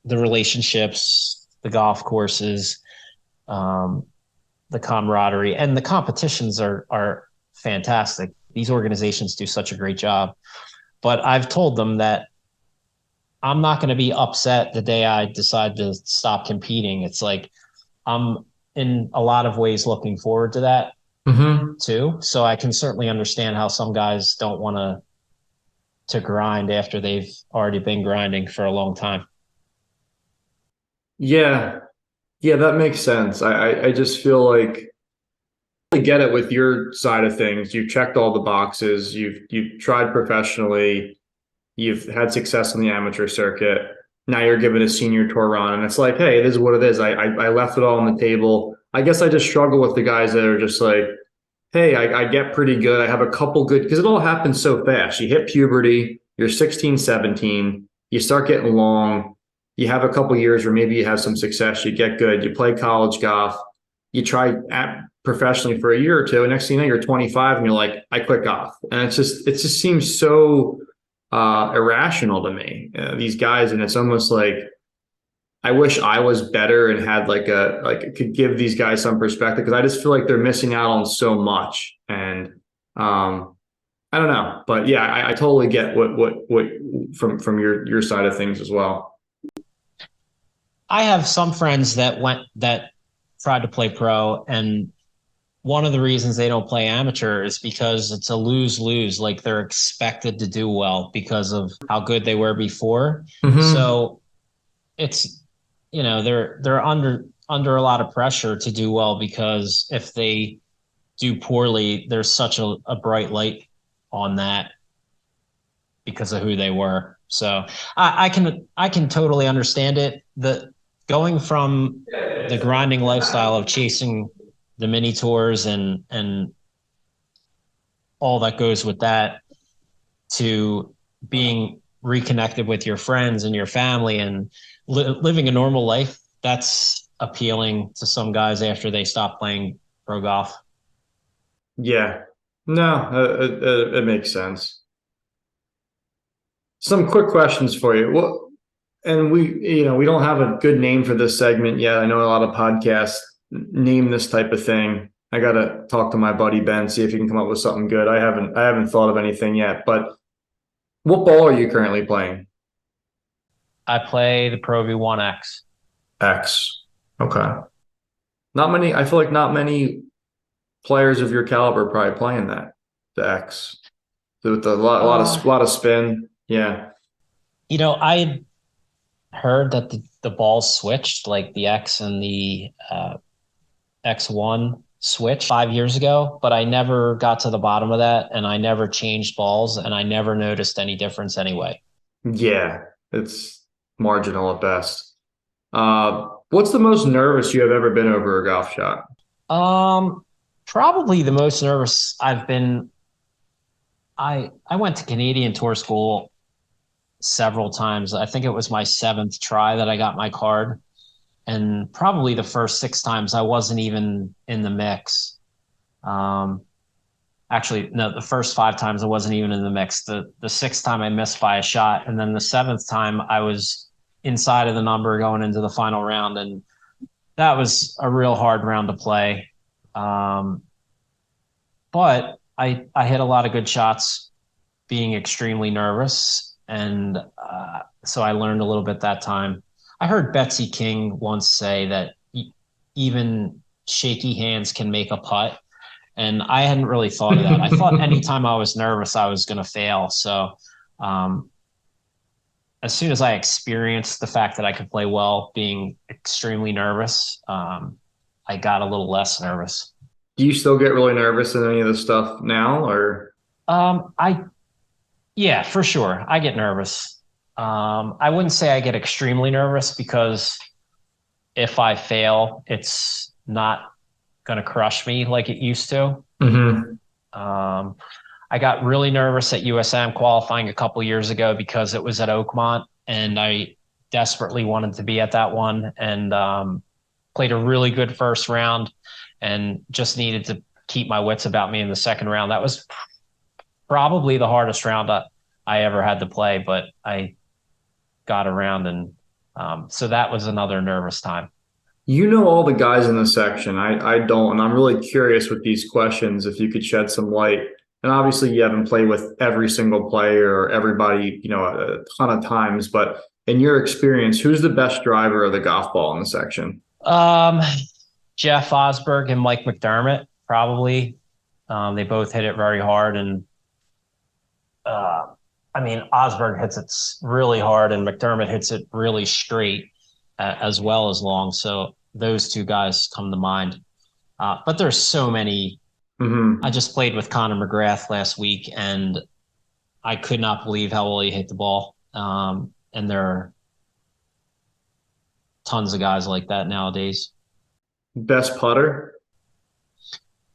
relationships, the golf courses, the camaraderie, and the competitions are fantastic. These organizations do such a great job. But I've told them that I'm not going to be upset the day I decide to stop competing. It's like I'm in a lot of ways looking forward to that too. So I can certainly understand how some guys don't want to grind after they've already been grinding for a long time. Yeah. Yeah, that makes sense. I just feel like I get it with your side of things. You've checked all the boxes. You've tried professionally. You've had success in the amateur circuit. Now you're given a senior tour run, and it's like, hey, it is what it is. I left it all on the table. I guess I just struggle with the guys that are just like, hey, I get pretty good. I have a couple good, because it all happens so fast. You hit puberty, you're 16, 17, you start getting long, you have a couple years where maybe you have some success, you get good, you play college golf, you try professionally for a year or two, and next thing you know, you're 25 and you're like, I quit golf. And it just seems so irrational to me, these guys. And it's almost like, I wish I was better and had could give these guys some perspective, because I just feel like they're missing out on so much. And I don't know, but yeah, I totally get what from your side of things as well. I have some friends that tried to play pro, and one of the reasons they don't play amateur is because it's a lose-lose. Like, they're expected to do well because of how good they were before. Hmm. So it's, they're under a lot of pressure to do well, because if they do poorly, there's such a bright light on that because of who they were. So I can totally understand it. The Going from the grinding lifestyle of chasing the mini tours and all that goes with that, to being reconnected with your friends and your family and living a normal life, that's appealing to some guys after they stop playing pro golf. Yeah, no, it makes sense. Some quick questions for you. And we don't have a good name for this segment yet. I know a lot of podcasts name this type of thing. I gotta talk to my buddy Ben, see if he can come up with something good. I haven't thought of anything yet. But what ball are you currently playing? I play the Pro V1X. X. Okay. Not many. I feel like not many players of your caliber are probably playing that. The X. With Uh, a lot of spin. Yeah. I heard that the balls switched, like the X and the X1 switched 5 years ago, but I never got to the bottom of that, and I never changed balls, and I never noticed any difference anyway. Yeah. It's marginal at best. What's the most nervous you have ever been over a golf shot? Um, Probably the most nervous I've been. I went to Canadian Tour School several times. I think it was my seventh try that I got my card, and probably the first six times I wasn't even in the mix. Um, Actually, no, the first five times I wasn't even in the mix. The sixth time I missed by a shot, and then the seventh time I was inside of the number going into the final round, and that was a real hard round to play. Um, but I hit a lot of good shots, being extremely nervous, and so I learned a little bit that time. I heard Betsy King once say that even shaky hands can make a putt, and I hadn't really thought of that. I thought anytime I was nervous, I was going to fail. So um, as soon as I experienced the fact that I could play well, being extremely nervous, I got a little less nervous. Do you still get really nervous in any of this stuff now, or? I Yeah, for sure, I get nervous. I wouldn't say I get extremely nervous, because if I fail, it's not going to crush me like it used to. Hmm. Um, I got really nervous at USM qualifying a couple years ago because it was at Oakmont, and I desperately wanted to be at that one, and played a really good first round, and just needed to keep my wits about me in the second round. That was probably the hardest round I ever had to play, but I got around, and so that was another nervous time. You know all the guys in the section. I don't, and I'm really curious with these questions if you could shed some light. And obviously, you haven't played with every single player or everybody, a ton of times. But in your experience, who's the best driver of the golf ball in the section? Um, Jeff Osberg and Mike McDermott, probably. They both hit it very hard, and uh, I mean, Osberg hits it really hard, and McDermott hits it really straight, as well as long. So those two guys come to mind. But there's so many. I Hmm. just played with Connor McGrath last week, and I could not believe how well he hit the ball. And there are tons of guys like that nowadays. Best putter?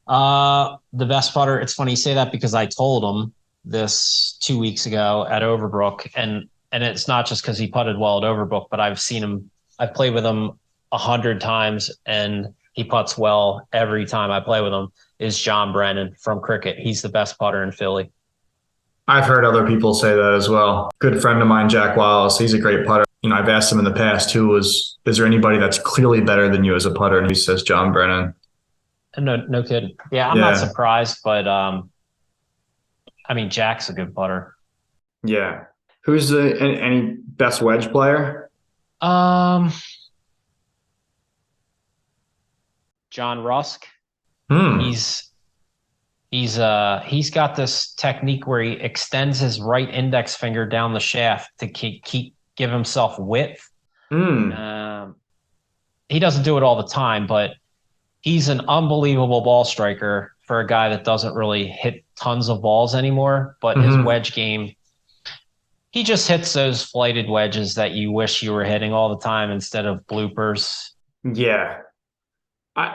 The best putter. It's funny you say that, because I told him this 2 weeks ago at Overbrook, and it's not just because he putted well at Overbrook, but I've seen him. I've played with him 100 times, and he putts well every time I play with him, is John Brennan from cricket. He's the best putter in Philly. I've heard other people say that as well. Good friend of mine, Jack Wallace, he's a great putter. I've asked him in the past too, is there anybody that's clearly better than you as a putter? And he says John Brennan. No, no kidding. Yeah, I'm not Yeah. surprised, but I mean, Jack's a good putter. Yeah. Who's the any best wedge player? Um, John Rusk. Hmm. He's he's got this technique where he extends his right index finger down the shaft to give himself width. Hmm. Um, he doesn't do it all the time, but he's an unbelievable ball striker for a guy that doesn't really hit tons of balls anymore. But his Hmm. wedge game, he just hits those flighted wedges that you wish you were hitting all the time instead of bloopers. Yeah.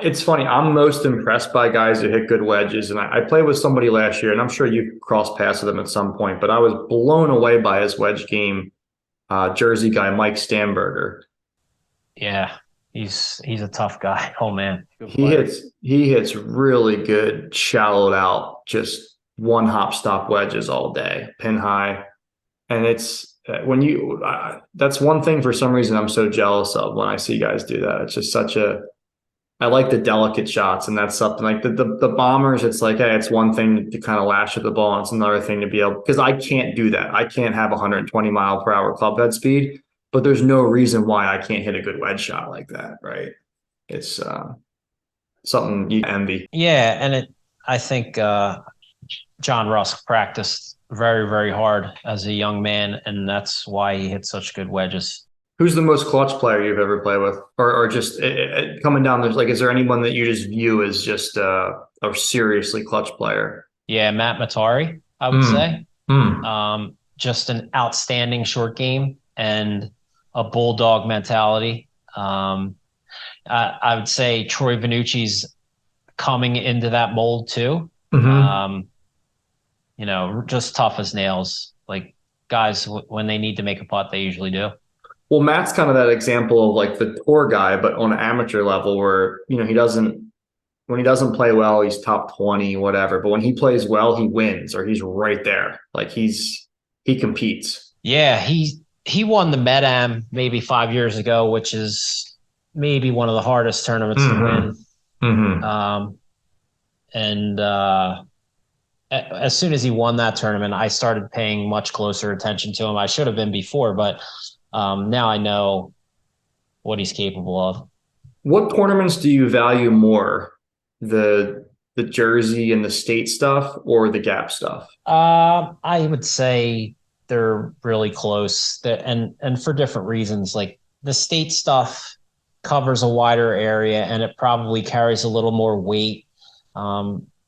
It's funny. I'm most impressed by guys who hit good wedges. And I played with somebody last year, and I'm sure you crossed paths with him at some point, but I was blown away by his wedge game. Jersey guy, Mike Stamberger. Yeah, he's a tough guy. Oh man, good He player. hits he hits really good, shallowed out, just one hop stop wedges all day, pin high. And it's when you that's one thing for some reason I'm so jealous of when I see guys do that. It's just such a I like the delicate shots, and that's something like the bombers. It's like, hey, it's one thing to kind of lash at the ball, and it's another thing to be able because I can't do that. I can't have 120 mile per hour club head speed, but there's no reason why I can't hit a good wedge shot like that, right? It's something you envy. Yeah, and I think John Rusk practiced very, very hard as a young man, and that's why he hit such good wedges. Who's the most clutch player you've ever played with, or just coming down? There's like, is there anyone that you just view as just a seriously clutch player? Yeah, Matt Matari, I would Hmm. say. Hmm. Just an outstanding short game and a bulldog mentality. I would say Troy Venucci's coming into that mold too. Hmm. Um, just tough as nails. Like guys, when they need to make a putt, they usually do. Well, Matt's kind of that example of like the tour guy, but on an amateur level, where he doesn't when he doesn't play well, he's top 20, whatever. But when he plays well, he wins, or he's right there. Like he competes. Yeah, he won the Met-Am maybe 5 years ago, which is maybe one of the hardest tournaments to Hmm. win. Hmm. Um, and as soon as he won that tournament, I started paying much closer attention to him. I should have been before, but now I know what he's capable of. What tournaments do you value more, the the jersey and the state stuff, or the gap stuff? I would say they're really close, and for different reasons. Like the state stuff covers a wider area, and it probably carries a little more weight.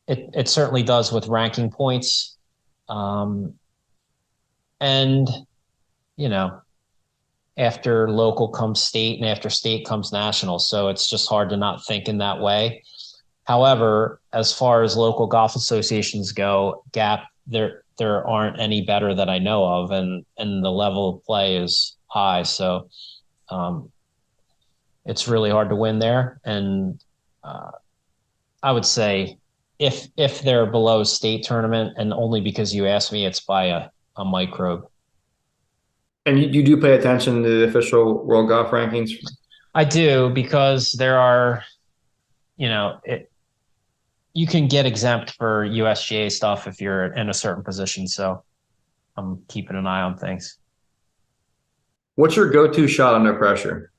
It certainly does with ranking points, um, and you know, after local comes state, and after state comes national. So it's just hard to not think in that way. However, as far as local golf associations go, Gap there aren't any better that I know of, and the level of play is high. So um, it's really hard to win there. And uh, I would say if they're below state tournament, and only because you asked me, it's by a microbe. And you do pay attention to the official world golf rankings. I do because there are, you can get exempt for USGA stuff if you're in a certain position. So I'm keeping an eye on things. What's your go-to shot under pressure?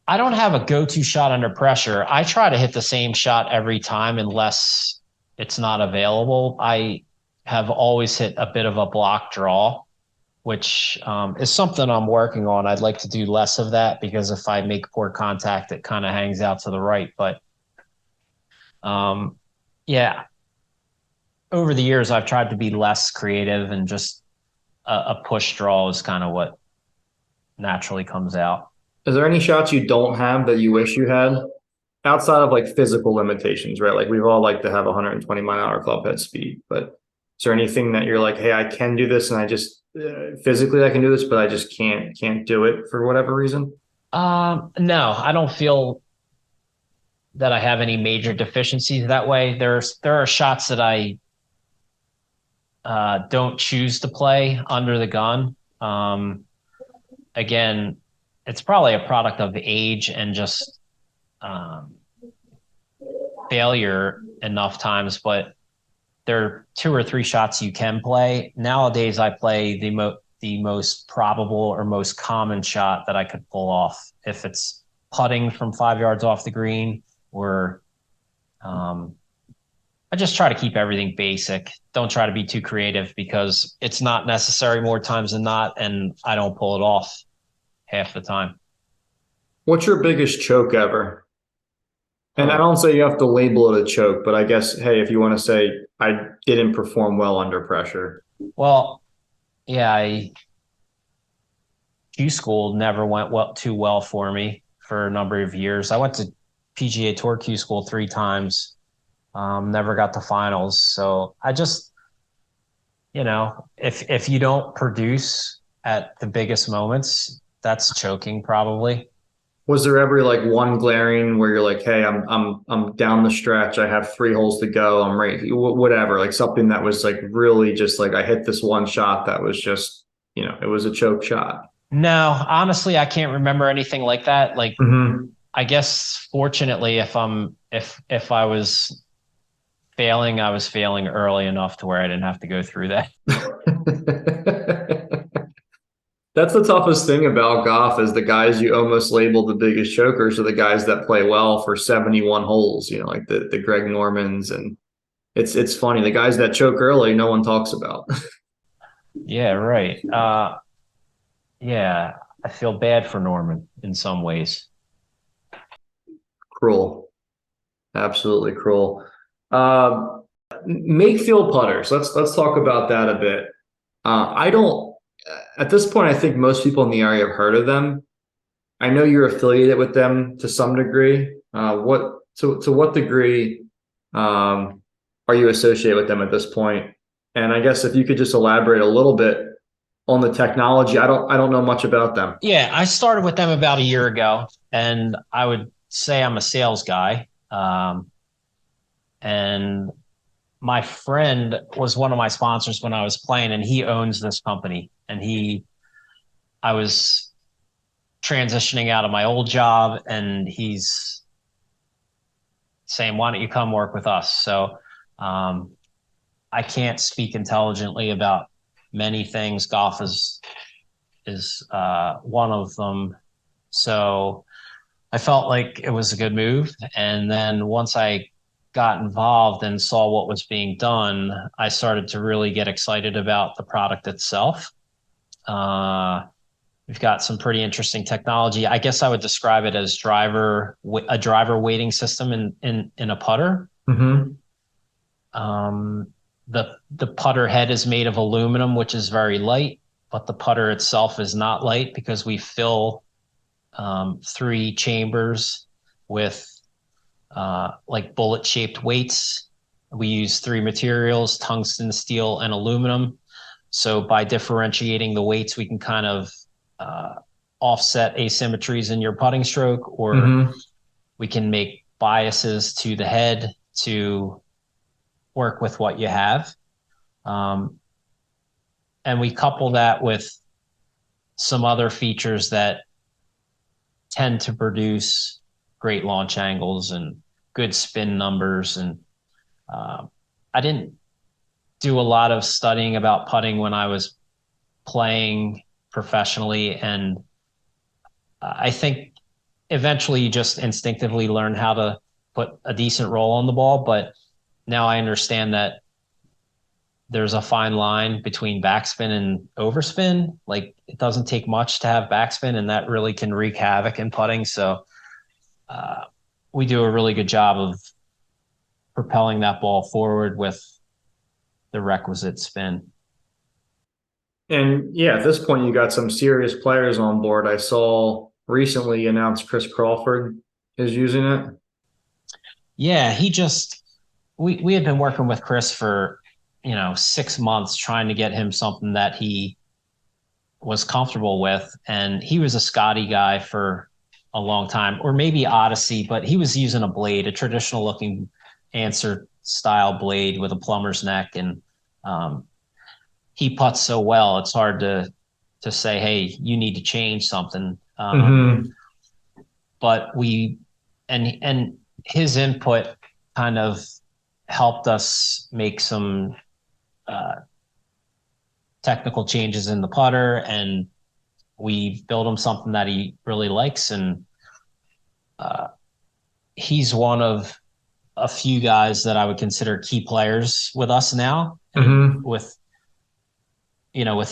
I don't have a go-to shot under pressure. I try to hit the same shot every time unless it's not available. I have always hit a bit of a block draw, which is something I'm working on. I'd like to do less of that because if I make poor contact, it kind of hangs out to the right. But um, yeah, over the years, I've tried to be less creative and just a push draw is kind of what naturally comes out. Is there any shots you don't have that you wish you had outside of like physical limitations, right? Like we've all like to have 120-mile-an-hour club head speed, but is there anything that you're like, hey, I can do this, and I just physically I can do this, but I just can't do it for whatever reason? No, I don't feel that I have any major deficiencies that way. There are shots that I don't choose to play under the gun. Again, it's probably a product of age and just um, failure enough times, but there are two or three shots you can play. Nowadays, I play the most probable or most common shot that I could pull off. If it's putting from 5 yards off the green, or um, I just try to keep everything basic. Don't try to be too creative because it's not necessary more times than not, and I don't pull it off half the time. What's your biggest choke ever? And I Huh. don't say you have to label it a choke, but I guess, hey, if you want to say I didn't perform well under pressure. Well, yeah, Q school never went too well for me for a number of years. I went to PGA Tour Q school 3 times. Never got to finals. So I just, if you don't produce at the biggest moments, that's choking probably. Was there ever like one glaring where you're like, hey, I'm down the stretch. I have 3 holes to go. I'm ready. Whatever, like something that was like really just like I hit this one shot that was just, it was a choke shot. No, honestly, I can't remember anything like that. Like, Hmm. I guess fortunately, if I was failing, I was failing early enough to where I didn't have to go through that. That's the toughest thing about golf is the guys you almost label the biggest chokers are the guys that play well for 71 holes, like the Greg Normans. And it's funny. The guys that choke early, no one talks about. Yeah, right. Yeah, I feel bad for Norman in some ways. Cruel. Absolutely cruel. Uh, Make field putters. Let's talk about that a bit. I don't at this point, I think most people in the area have heard of them. I know you're affiliated with them to some degree. What to what degree are you associated with them at this point? And I guess if you could just elaborate a little bit on the technology. I don't know much about them. Yeah, I started with them about a year ago, and I would say I'm a sales guy. And my friend was one of my sponsors when I was playing, and he owns this company. And I was transitioning out of my old job, and he's saying, "Why don't you come work with us?" So um, I can't speak intelligently about many things. Golf is one of them. So I felt like it was a good move. And then once I got involved and saw what was being done, I started to really get excited about the product itself. Uh, we've got some pretty interesting technology. I guess I would describe it as a driver weighting system in a putter. Hmm. Um, the putter head is made of aluminum, which is very light, but the putter itself is not light because we fill 3 chambers with like bullet shaped weights. We use 3 materials: tungsten, steel, and aluminum. So by differentiating the weights, we can kind of uh, offset asymmetries in your putting stroke, or Hmm. we can make biases to the head to work with what you have. Um, and we couple that with some other features that tend to produce great launch angles and good spin numbers. And uh, I didn't do a lot of studying about putting when I was playing professionally. And I think eventually you just instinctively learn how to put a decent roll on the ball. But now I understand that there's a fine line between backspin and overspin. Like, it doesn't take much to have backspin, and that really can wreak havoc in putting. So uh, we do a really good job of propelling that ball forward with the requisite spin. And yeah, at this point, you got some serious players on board. I saw recently announced Chris Crawford is using it. Yeah, we had been working with Chris for 6 months trying to get him something that he was comfortable with, and he was a Scotty guy for a long time, or maybe Odyssey, but he was using a blade, a traditional looking answer style blade with a plumber's neck. And he putts so well, it's hard to say, hey, you need to change something. Hmm. But and his input kind of helped us make some uh, technical changes in the putter, and we built him something that he really likes. And uh, he's one of a few guys that I would consider key players with us now. And Hmm. with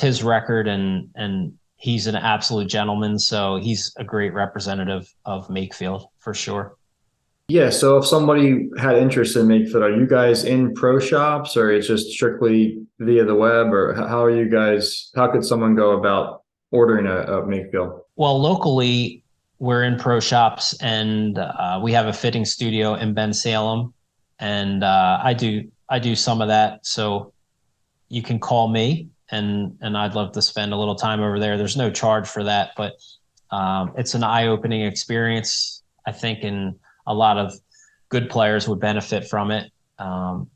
his record, and he's an absolute gentleman. So he's a great representative of Makefield for sure. Yeah, so if somebody had interest in Make Fit, are you guys in pro shops or it's just strictly via the web or how are you guys, how could someone go about ordering a Make Feel? Well, locally, we're in pro shops, and we have a fitting studio in Ben Salem, and I do some of that. So you can call me, and I'd love to spend a little time over there. There's no charge for that, but it's an eye-opening experience, I think, and a lot of good players would benefit from it. Um,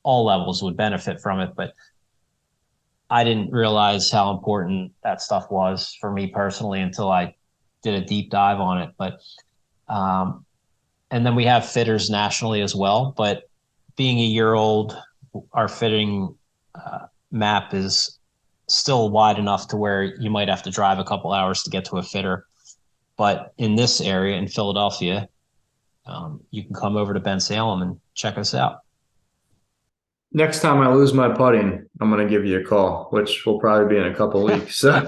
all levels would benefit from it, but I didn't realize how important that stuff was for me personally until I did a deep dive on it. But um, and then we have fitters nationally as well. But being a year old, our fitting map is still wide enough to where you might have to drive a couple hours to get to a fitter. But in this area in Philadelphia, you can come over to Ben Salem and check us out. Next time I lose my putting, I'm going to give you a call, which will probably be in a couple weeks. So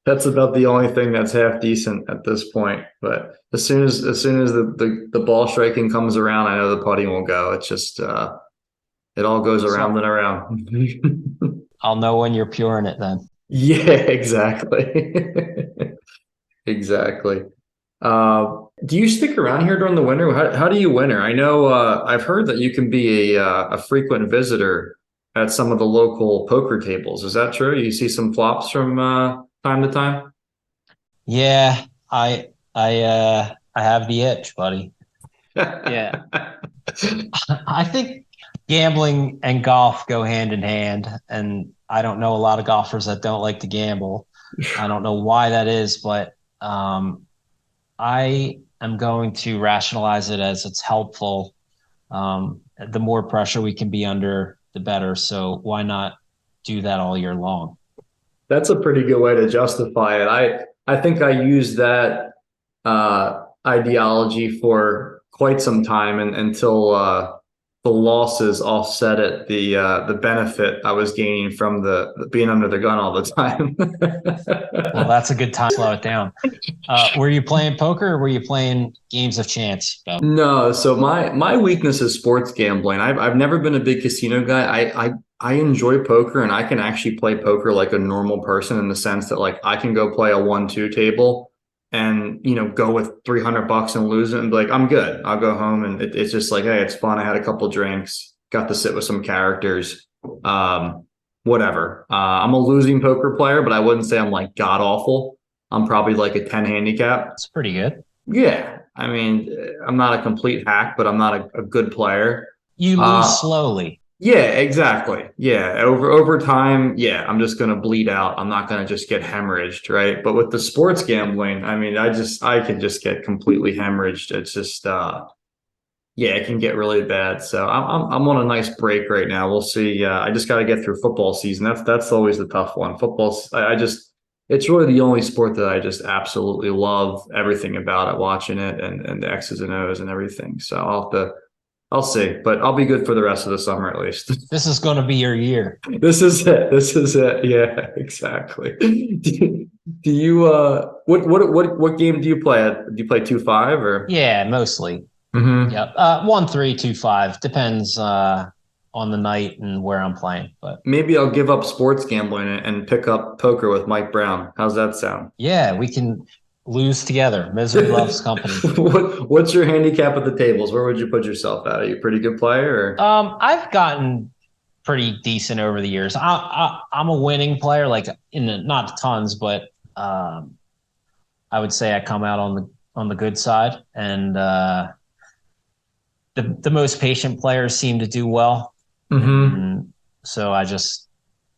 that's about the only thing that's half decent at this point. But as soon as the ball striking comes around, I know the putting will go. It's just it all goes around So and around. I'll know when you're pure in it then. Yeah, exactly. Exactly. Do you stick around here during the winter? How do you winter? I know I've heard that you can be a frequent visitor at some of the local poker tables. Is that true? You see some flops from time to time? Yeah, I have the itch, buddy. Yeah. I think gambling and golf go hand in hand, and I don't know a lot of golfers that don't like to gamble. I don't know why that is, but I am going to rationalize it as it's helpful. The more pressure we can be under, the better. So why not do that all year long? That's a pretty good way to justify it. I think I used that ideology for quite some time and until the losses offset it, the benefit I was gaining from the being under the gun all the time. Well, that's a good time to slow it down. Were you playing poker or were you playing games of chance, Beau? No, so my weakness is sports gambling. I've never been a big casino guy. I enjoy poker and I can actually play poker like a normal person in the sense that like I can go play a 1-2 table and go with 300 bucks and lose it and be like, I'm good. I'll go home and it's just like, hey, it's fun. I had a couple drinks, got to sit with some characters. Whatever. I'm a losing poker player, but I wouldn't say I'm like god awful. I'm probably like a 10 handicap. It's pretty good. Yeah, I mean, I'm not a complete hack, but I'm not a good player. You lose Uh, slowly. yeah, exactly. Yeah, over time, yeah, I'm just gonna bleed out. I'm not gonna just get hemorrhaged, right? But with the sports gambling, I mean, I can just get completely hemorrhaged. It's just yeah, it can get really bad. So I'm on a nice break right now. We'll see. I just got to get through football season. That's always the tough one. I just it's really the only sport that I just absolutely love everything about it, watching it and the X's and O's and everything. So I'll see, but I'll be good for the rest of the summer at least. This is going to be your year. This is it. This is it. Yeah, exactly. Do you what game do you play at? Do you play 2-5 or? Yeah, mostly. Mhm. Yep. 1, 3, 2, 5 depends on the night and where I'm playing. But Maybe I'll give up sports gambling and pick up poker with Mike Brown. How's that sound? yeah, we can lose together. Misery loves company. What's your handicap at the tables? Where would you put yourself at? Are you a pretty good player or? I've gotten pretty decent over the years. I'm a winning player, like in the, not tons, but I would say I come out on the good side, and the most patient players seem to do well, Mm-hmm. and so I just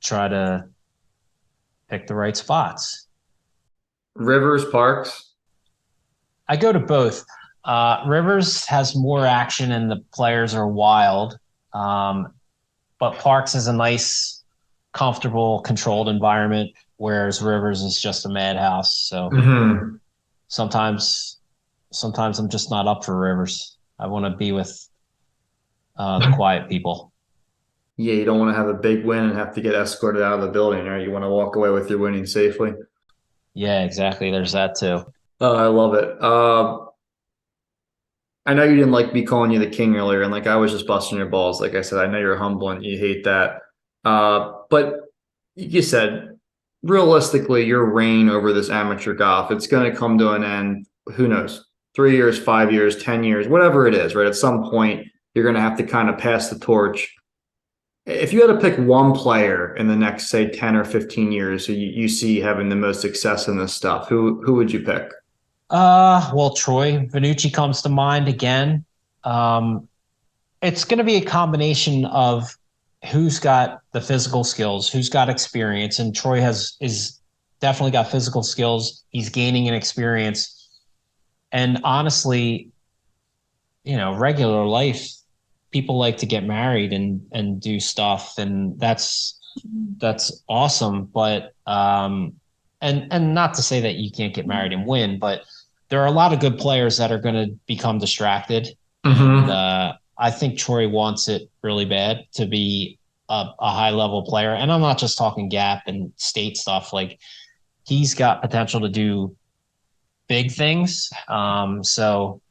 try to pick the right spots. Rivers, parks. I go to both. Rivers has more action and the players are wild, um, but Parks is a nice, comfortable, controlled environment, whereas Rivers is just a madhouse. So Mm-hmm. sometimes, sometimes I'm just not up for Rivers. I want to be with the quiet people. Yeah, you don't want to have a big win and have to get escorted out of the building, right? You want to walk away with your winning safely. Yeah, exactly. There's that too. Oh, I love it. I know you didn't like me calling you the king earlier, and like I was just busting your balls. Like I said, I know you're humble and you hate that. But you said realistically, your reign over this amateur golf, it's going to come to an end. Who knows? 3 years, 5 years, 10 years, whatever it is, right? At some point, you're going to have to kind of pass the torch. If you had to pick one player in the next, say, 10 or 15 years who you see having the most success in this stuff, who would you pick? Well, Troy Venucci comes to mind again. Um, it's going to be a combination of who's got the physical skills, who's got experience, and Troy has is definitely got physical skills. He's gaining an experience, and honestly, regular life, people like to get married and do stuff, and that's awesome. But and not to say that you can't get married and win, but there are a lot of good players that are going to become distracted, and Mm-hmm. I think Troy wants it really bad to be a high level player. And I'm not just talking gap and state stuff. Like he's got potential to do big things. So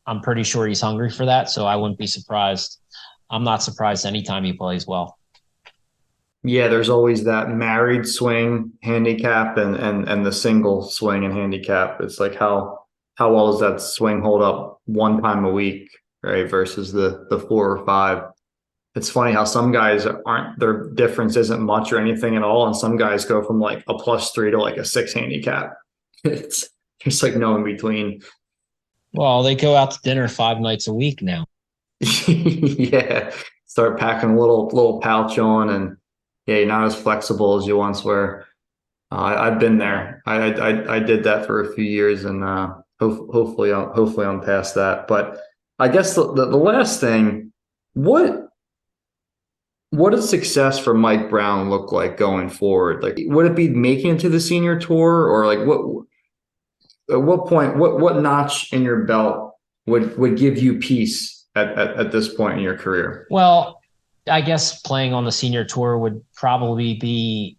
I'm pretty sure he's hungry for that. So I wouldn't be surprised. I'm not surprised anytime he plays well. Yeah, there's always that married swing handicap and the single swing and handicap. It's like how well does that swing hold up one time a week, right? Versus the 4 or 5. It's funny how some guys aren't their difference isn't much or anything at all, and some guys go from like a +3 to like a 6 handicap. It's there's like no in between. Well, they go out to dinner 5 nights a week now. Yeah, start packing a little pouch on, and yeah, you're not as flexible as you once were. I've been there. I did that for a few years, and hopefully I'm past that. But I guess the last thing, what what does success for Mike Brown look like going forward? Like, would it be making it to the senior tour, or like what? At what point? What notch in your belt would give you peace at this point in your career? Well, I guess playing on the senior tour would probably be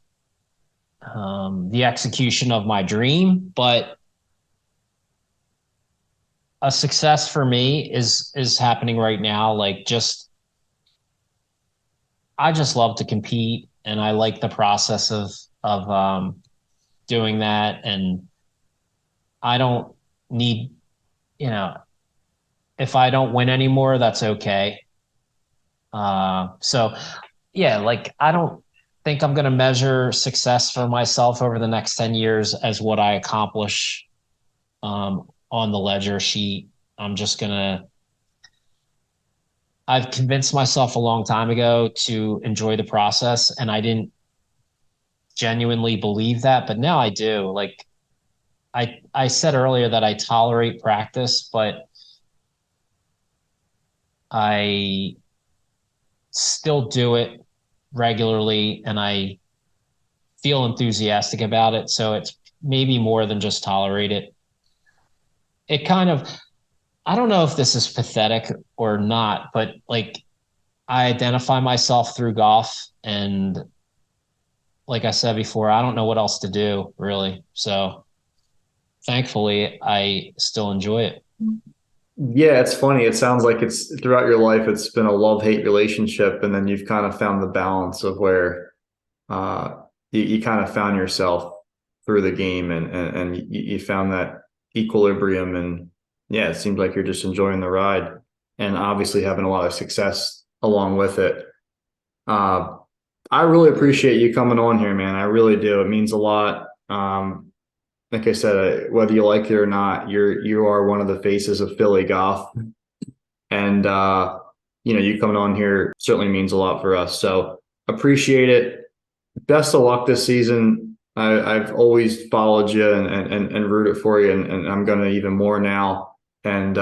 the execution of my dream, but a success for me is happening right now. Like just I just love to compete, and I like the process of doing that, and I don't need you know if I don't win anymore, that's okay. So yeah, like I don't think I'm going to measure success for myself over the next 10 years as what I accomplish on the ledger sheet. I'm just going to, I've convinced myself a long time ago to enjoy the process, and I didn't genuinely believe that, but now I do. Like I said earlier that I tolerate practice, but I still do it regularly and I feel enthusiastic about it. So it's maybe more than just tolerate it. It kind of, I don't know if this is pathetic or not, but like I identify myself through golf. And like I said before, I don't know what else to do really. So thankfully, I still enjoy it. Yeah, it's funny. It sounds like it's throughout your life, it's been a love-hate relationship, and then you've kind of found the balance of where uh, you kind of found yourself through the game, and you found that equilibrium, and yeah, it seems like you're just enjoying the ride, and obviously having a lot of success along with it. Uh, I really appreciate you coming on here, man. I really do. It means a lot. like I said, whether you like it or not, you are one of the faces of Philly golf, and you coming on here certainly means a lot for us. So appreciate it. Best of luck this season. I've always followed you and rooted for you, and I'm gonna even more now. And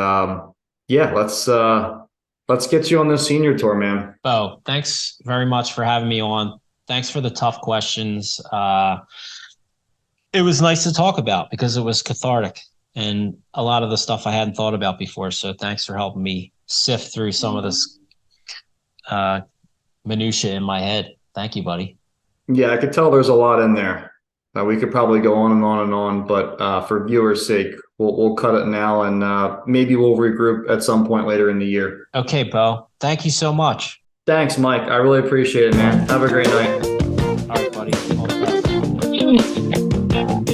yeah, let's get you on the senior tour, man. Beau, thanks very much for having me on. Thanks for the tough questions. It was nice to talk about because it was cathartic and a lot of the stuff I hadn't thought about before. So thanks for helping me sift through some of this uh, minutia in my head. Thank you, buddy. Yeah, I could tell there's a lot in there. We could probably go on and on and on, but for viewers' sake, we'll cut it now, and maybe we'll regroup at some point later in the year. Okay, Beau. Thank you so much. Thanks, Mike. I really appreciate it, man. Have a great night. All right, buddy. All the best.